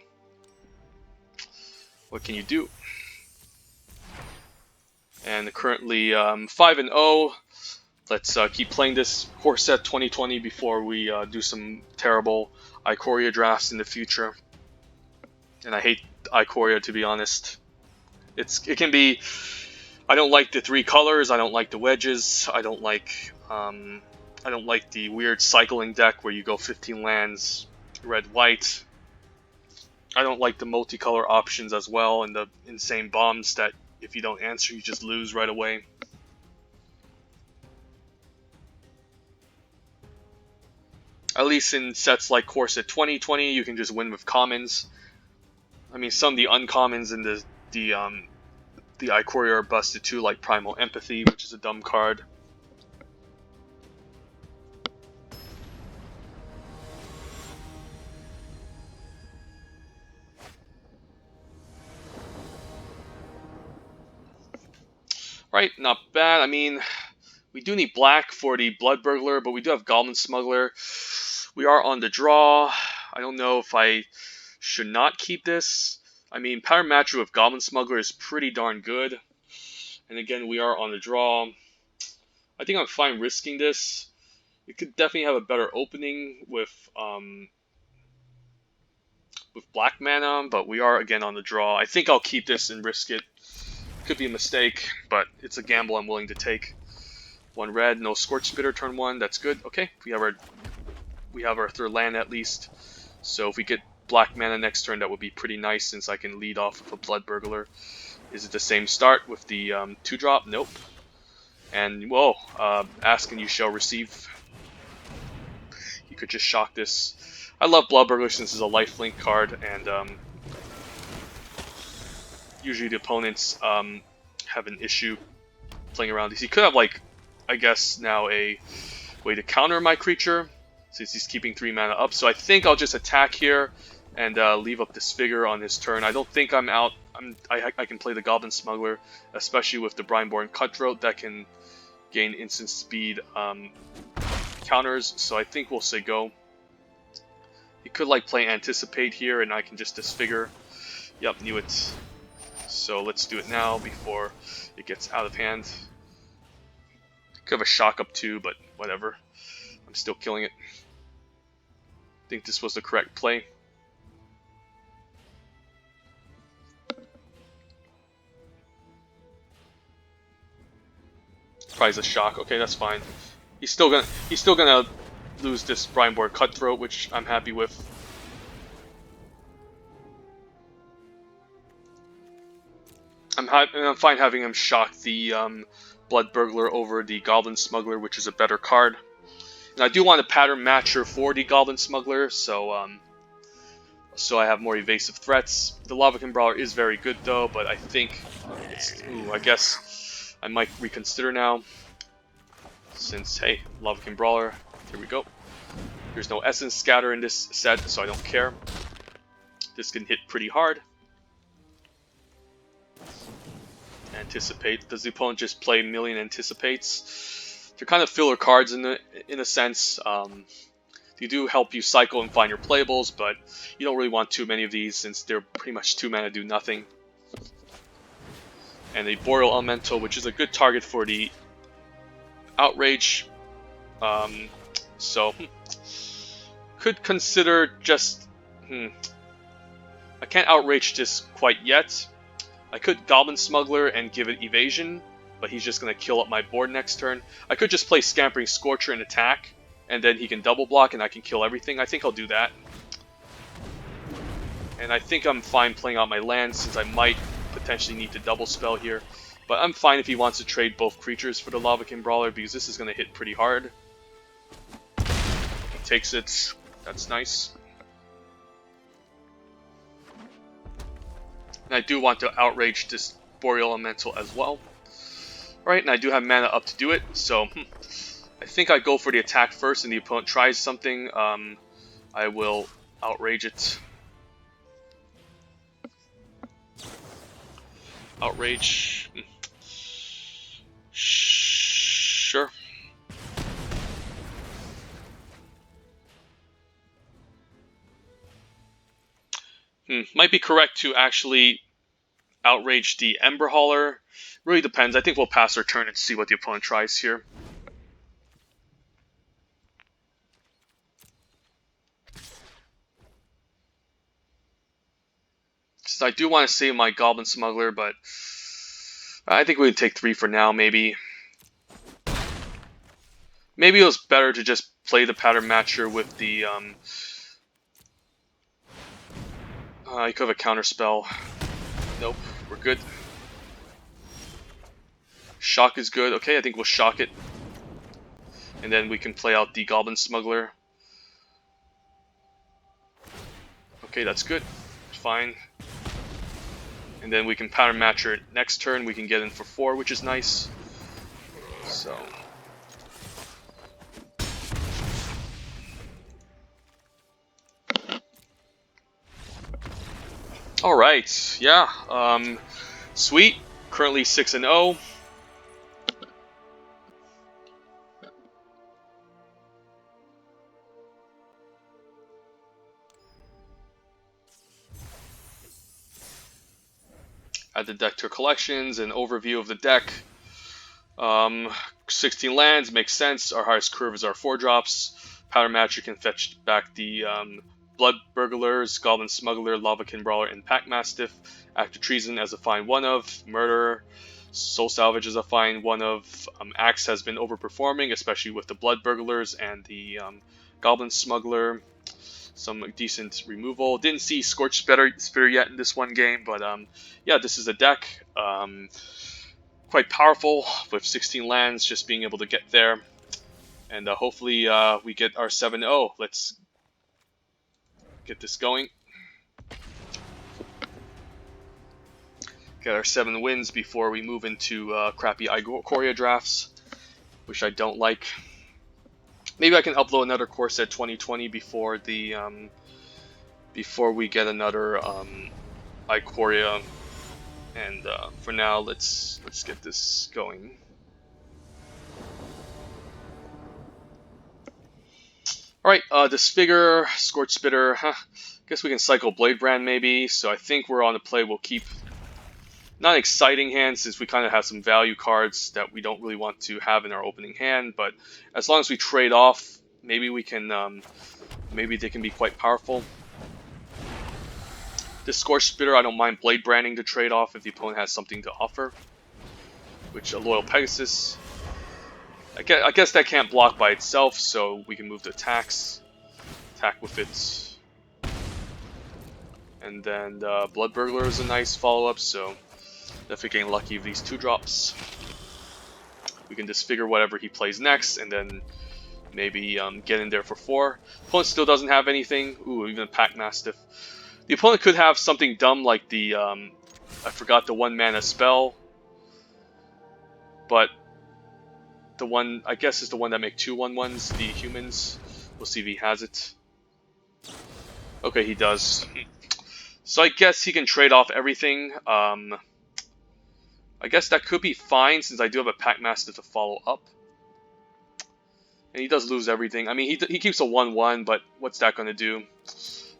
what can you do? And currently 5-0. Let's keep playing this Coreset 2020 before we do some terrible Ikoria drafts in the future. And I hate Ikoria, to be honest. It can be... I don't like the 3 colors. I don't like the wedges. I don't like the weird cycling deck where you go 15 lands, red, white. I don't like the multicolor options as well, and the insane bombs that if you don't answer, you just lose right away. At least in sets like Coreset 2020, you can just win with commons. I mean, some of the uncommons in the Ikoria are busted too, like Primal Empathy, which is a dumb card. Right, not bad. I mean, we do need black for the Blood Burglar, but we do have Goblin Smuggler. We are on the draw. I don't know if I should not keep this. I mean, Pattern Matcher with Goblin Smuggler is pretty darn good. And again, we are on the draw. I think I'm fine risking this. It could definitely have a better opening with black mana, but we are again on the draw. I think I'll keep this and risk it. Could be a mistake, but it's a gamble I'm willing to take. 1 red, no Scorch Spitter turn 1. That's good. Okay, we have our third land at least. So if we get black mana next turn, that would be pretty nice since I can lead off with a Blood Burglar. Is it the same start with the 2-drop? Nope. And whoa, ask and you shall receive. You could just shock this. I love Blood Burglar since it's a lifelink card, and usually the opponents have an issue playing around these. He could have, like, I guess now a way to counter my creature since he's keeping 3 mana up. So I think I'll just attack here and leave up Disfigure on his turn. I don't think I'm out. I can play the Goblin Smuggler, especially with the Brineborn Cutthroat that can gain instant speed counters. So I think we'll say go. He could like play Anticipate here, and I can just Disfigure. Yep, knew it. So let's do it now before it gets out of hand. Could have a shock up too, but whatever. I'm still killing it. I think this was the correct play. Probably a shock. Okay, that's fine. He's still gonna lose this Brineborn Cutthroat, which I'm happy with. I'm fine having him shock the Blood Burglar over the Goblin Smuggler, which is a better card. And I do want a Pattern Matcher for the Goblin Smuggler, so I have more evasive threats. The Lavakin Brawler is very good though, but I think it's... Ooh, I guess I might reconsider now. Since, hey, Lavakin Brawler, here we go. There's no Essence Scatter in this set, so I don't care. This can hit pretty hard. Anticipate. Does the opponent just play a million Anticipates? They're kind of filler cards in a sense. They do help you cycle and find your playables, but you don't really want too many of these since they're pretty much 2 mana do nothing. And a Boreal Elemental, which is a good target for the Outrage. So could consider just I can't Outrage this quite yet. I could Goblin Smuggler and give it Evasion, but he's just going to kill up my board next turn. I could just play Scampering Scorcher and attack, and then he can double block and I can kill everything. I think I'll do that. And I think I'm fine playing out my land since I might potentially need to double spell here. But I'm fine if he wants to trade both creatures for the Lavakin Brawler because this is going to hit pretty hard. He takes it. That's nice. And I do want to Outrage this Boreal Elemental as well. Alright, and I do have mana up to do it, so I think I go for the attack first and the opponent tries something. I will Outrage it. Outrage. Sure. Might be correct to actually Outrage the Ember Hauler. Really depends. I think we'll pass our turn and see what the opponent tries here. So I do want to save my Goblin Smuggler, but I think we would take 3 for now, maybe. Maybe it was better to just play the Pattern Matcher with the... you could have a counter spell. Nope, we're good. Shock is good. Okay, I think we'll shock it. And then we can play out the Goblin Smuggler. Okay, that's good. Fine. And then we can Pattern Matcher it next turn. We can get in for 4, which is nice. So... Alright, yeah, sweet. Currently 6-0. Add the deck to collections. An overview of the deck. 16 lands makes sense. Our highest curve is our 4-drops. Powder Matcher can fetch back the Blood Burglars, Goblin Smuggler, Lavakin Brawler, and Pack Mastiff. Act of Treason as a fine 1-of. Murder, Soul Salvage as a fine 1-of. Axe has been overperforming, especially with the Blood Burglars and the Goblin Smuggler. Some decent removal. Didn't see Scorch Spitter yet in this one game, but yeah, this is a deck. Quite powerful with 16 lands, just being able to get there. And hopefully we get our 7-0. Let's get this going. Get our 7 wins before we move into crappy Ikoria drafts, which I don't like. Maybe I can upload another Coreset 2020 before the before we get another Ikoria. And for now, let's get this going. All right, Disfigure, Scorch Spitter. Guess we can cycle Blade Brand maybe. So I think we're on the play. We'll keep not an exciting hand since we kind of have some value cards that we don't really want to have in our opening hand. But as long as we trade off, maybe we can. Maybe they can be quite powerful. This Scorch Spitter, I don't mind Blade Branding to trade off if the opponent has something to offer. Which a Loyal Pegasus. I guess that can't block by itself, so we can move to attacks. Attack with it. And then Blood Burglar is a nice follow-up, so definitely getting lucky with these 2-drops. We can disfigure whatever he plays next, and then maybe get in there for 4. Opponent still doesn't have anything. Ooh, even a Pack Mastiff. The opponent could have something dumb like the, I forgot the 1-mana spell. But the one, I guess, is the one that make 2 1/1s, the humans. We'll see if he has it. Okay, he does. So I guess he can trade off everything. I guess that could be fine since I do have a Pack Master to follow up. And he does lose everything. I mean, he keeps a 1/1, but what's that going to do?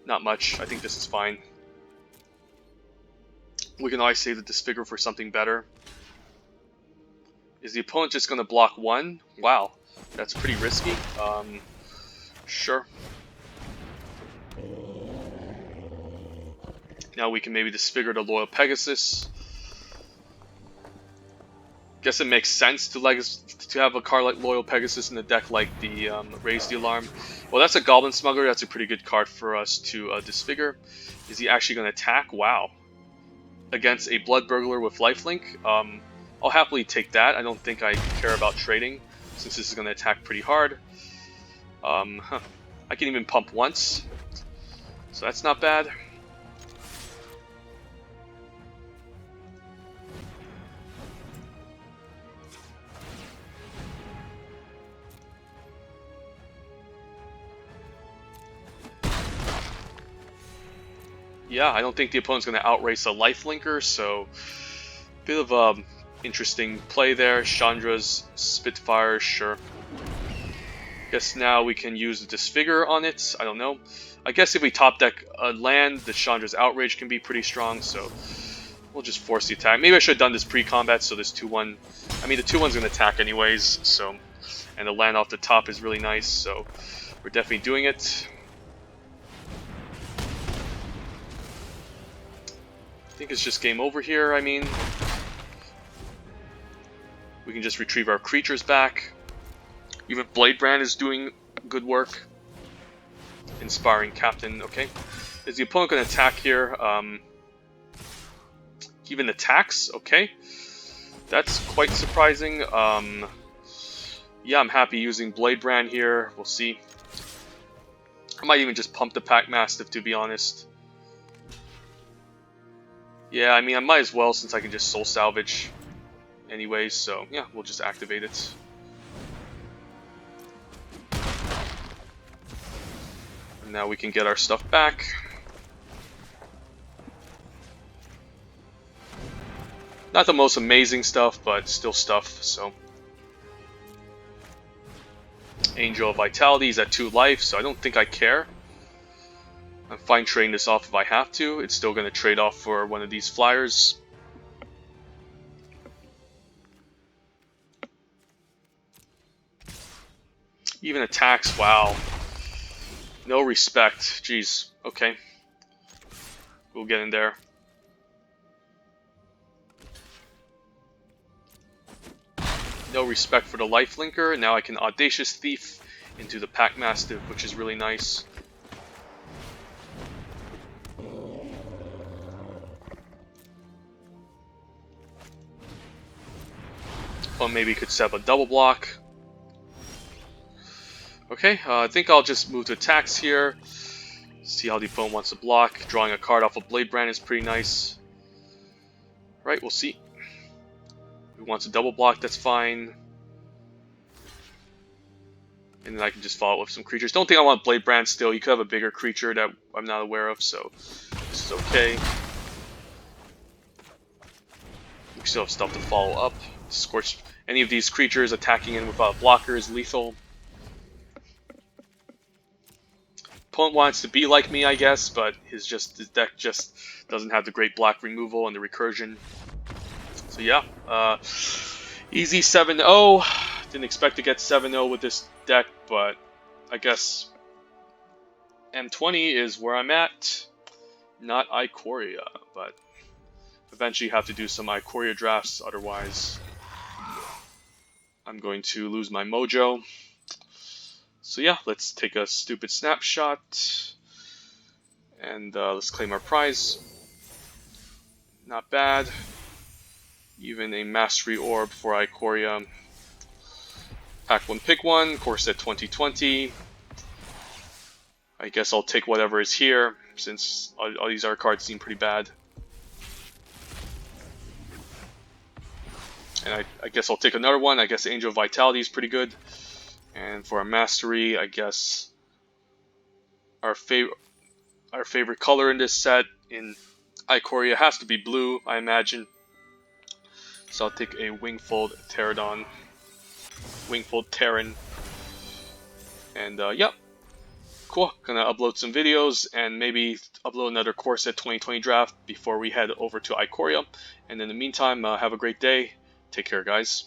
Not much. I think this is fine. We can always save the Disfigure for something better. Is the opponent just going to block 1? Wow, that's pretty risky. Sure. Now we can maybe disfigure the Loyal Pegasus. Guess it makes sense to have a card like Loyal Pegasus in the deck, like the Raise the Alarm. Well, that's a Goblin Smuggler. That's a pretty good card for us to disfigure. Is he actually going to attack? Wow. Against a Blood Burglar with lifelink. I'll happily take that. I don't think I care about trading, since this is going to attack pretty hard. I can even pump once, so that's not bad. Yeah, I don't think the opponent's going to outrace a lifelinker, so bit of interesting play there. Chandra's Spitfire, sure. Guess now we can use the Disfigure on it. I don't know. I guess if we top deck a land, the Chandra's Outrage can be pretty strong, so we'll just force the attack. Maybe I should have done this pre-combat, so this 2-1... I mean, the 2-1's going to attack anyways, so... And the land off the top is really nice, so we're definitely doing it. I think it's just game over here, I mean. We can just retrieve our creatures back. Even Blade Brand is doing good work. Inspiring Captain, okay. Is the opponent going to attack here? Even attacks, okay. That's quite surprising. Yeah, I'm happy using Blade Brand here. We'll see. I might even just pump the Pack Mastiff, to be honest. Yeah, I mean, I might as well since I can just Soul Salvage anyway, so yeah, we'll just activate it. And now we can get our stuff back. Not the most amazing stuff, but still stuff, so. Angel of Vitality is at 2 life, so I don't think I care. I'm fine trading this off if I have to. It's still going to trade off for one of these flyers. Even attacks, wow. No respect. Jeez. Okay. We'll get in there. No respect for the lifelinker. Now I can Audacious Thief into the Pack Mastiff, which is really nice. Or maybe could set up a double block. Okay, I think I'll just move to attacks here. See how the opponent wants to block. Drawing a card off of Blade Brand is pretty nice. Right, we'll see. If he wants a double block, that's fine. And then I can just follow up with some creatures. Don't think I want Blade Brand still. You could have a bigger creature that I'm not aware of, so this is okay. We still have stuff to follow up. Scorch. Any of these creatures attacking in without a blocker is lethal. Opponent wants to be like me, I guess, but his deck just doesn't have the great black removal and the recursion. So yeah, easy 7-0. Didn't expect to get 7-0 with this deck, but I guess M20 is where I'm at. Not Ikoria, but eventually have to do some Ikoria drafts, otherwise I'm going to lose my mojo. So yeah, let's take a stupid snapshot, and let's claim our prize. Not bad. Even a Mastery Orb for Ikoria. Pack 1, pick 1, Coreset 2020. I guess I'll take whatever is here, since all these art cards seem pretty bad. And I guess I'll take another one. I guess Angel of Vitality is pretty good. And for our Mastery, I guess our favorite color in this set in Ikoria has to be blue, I imagine. So I'll take a Wingfold Pterodon. Wingfold Terran. And yep. Cool. Gonna upload some videos and maybe upload another Coreset 2020 draft before we head over to Ikoria. And in the meantime, have a great day. Take care, guys.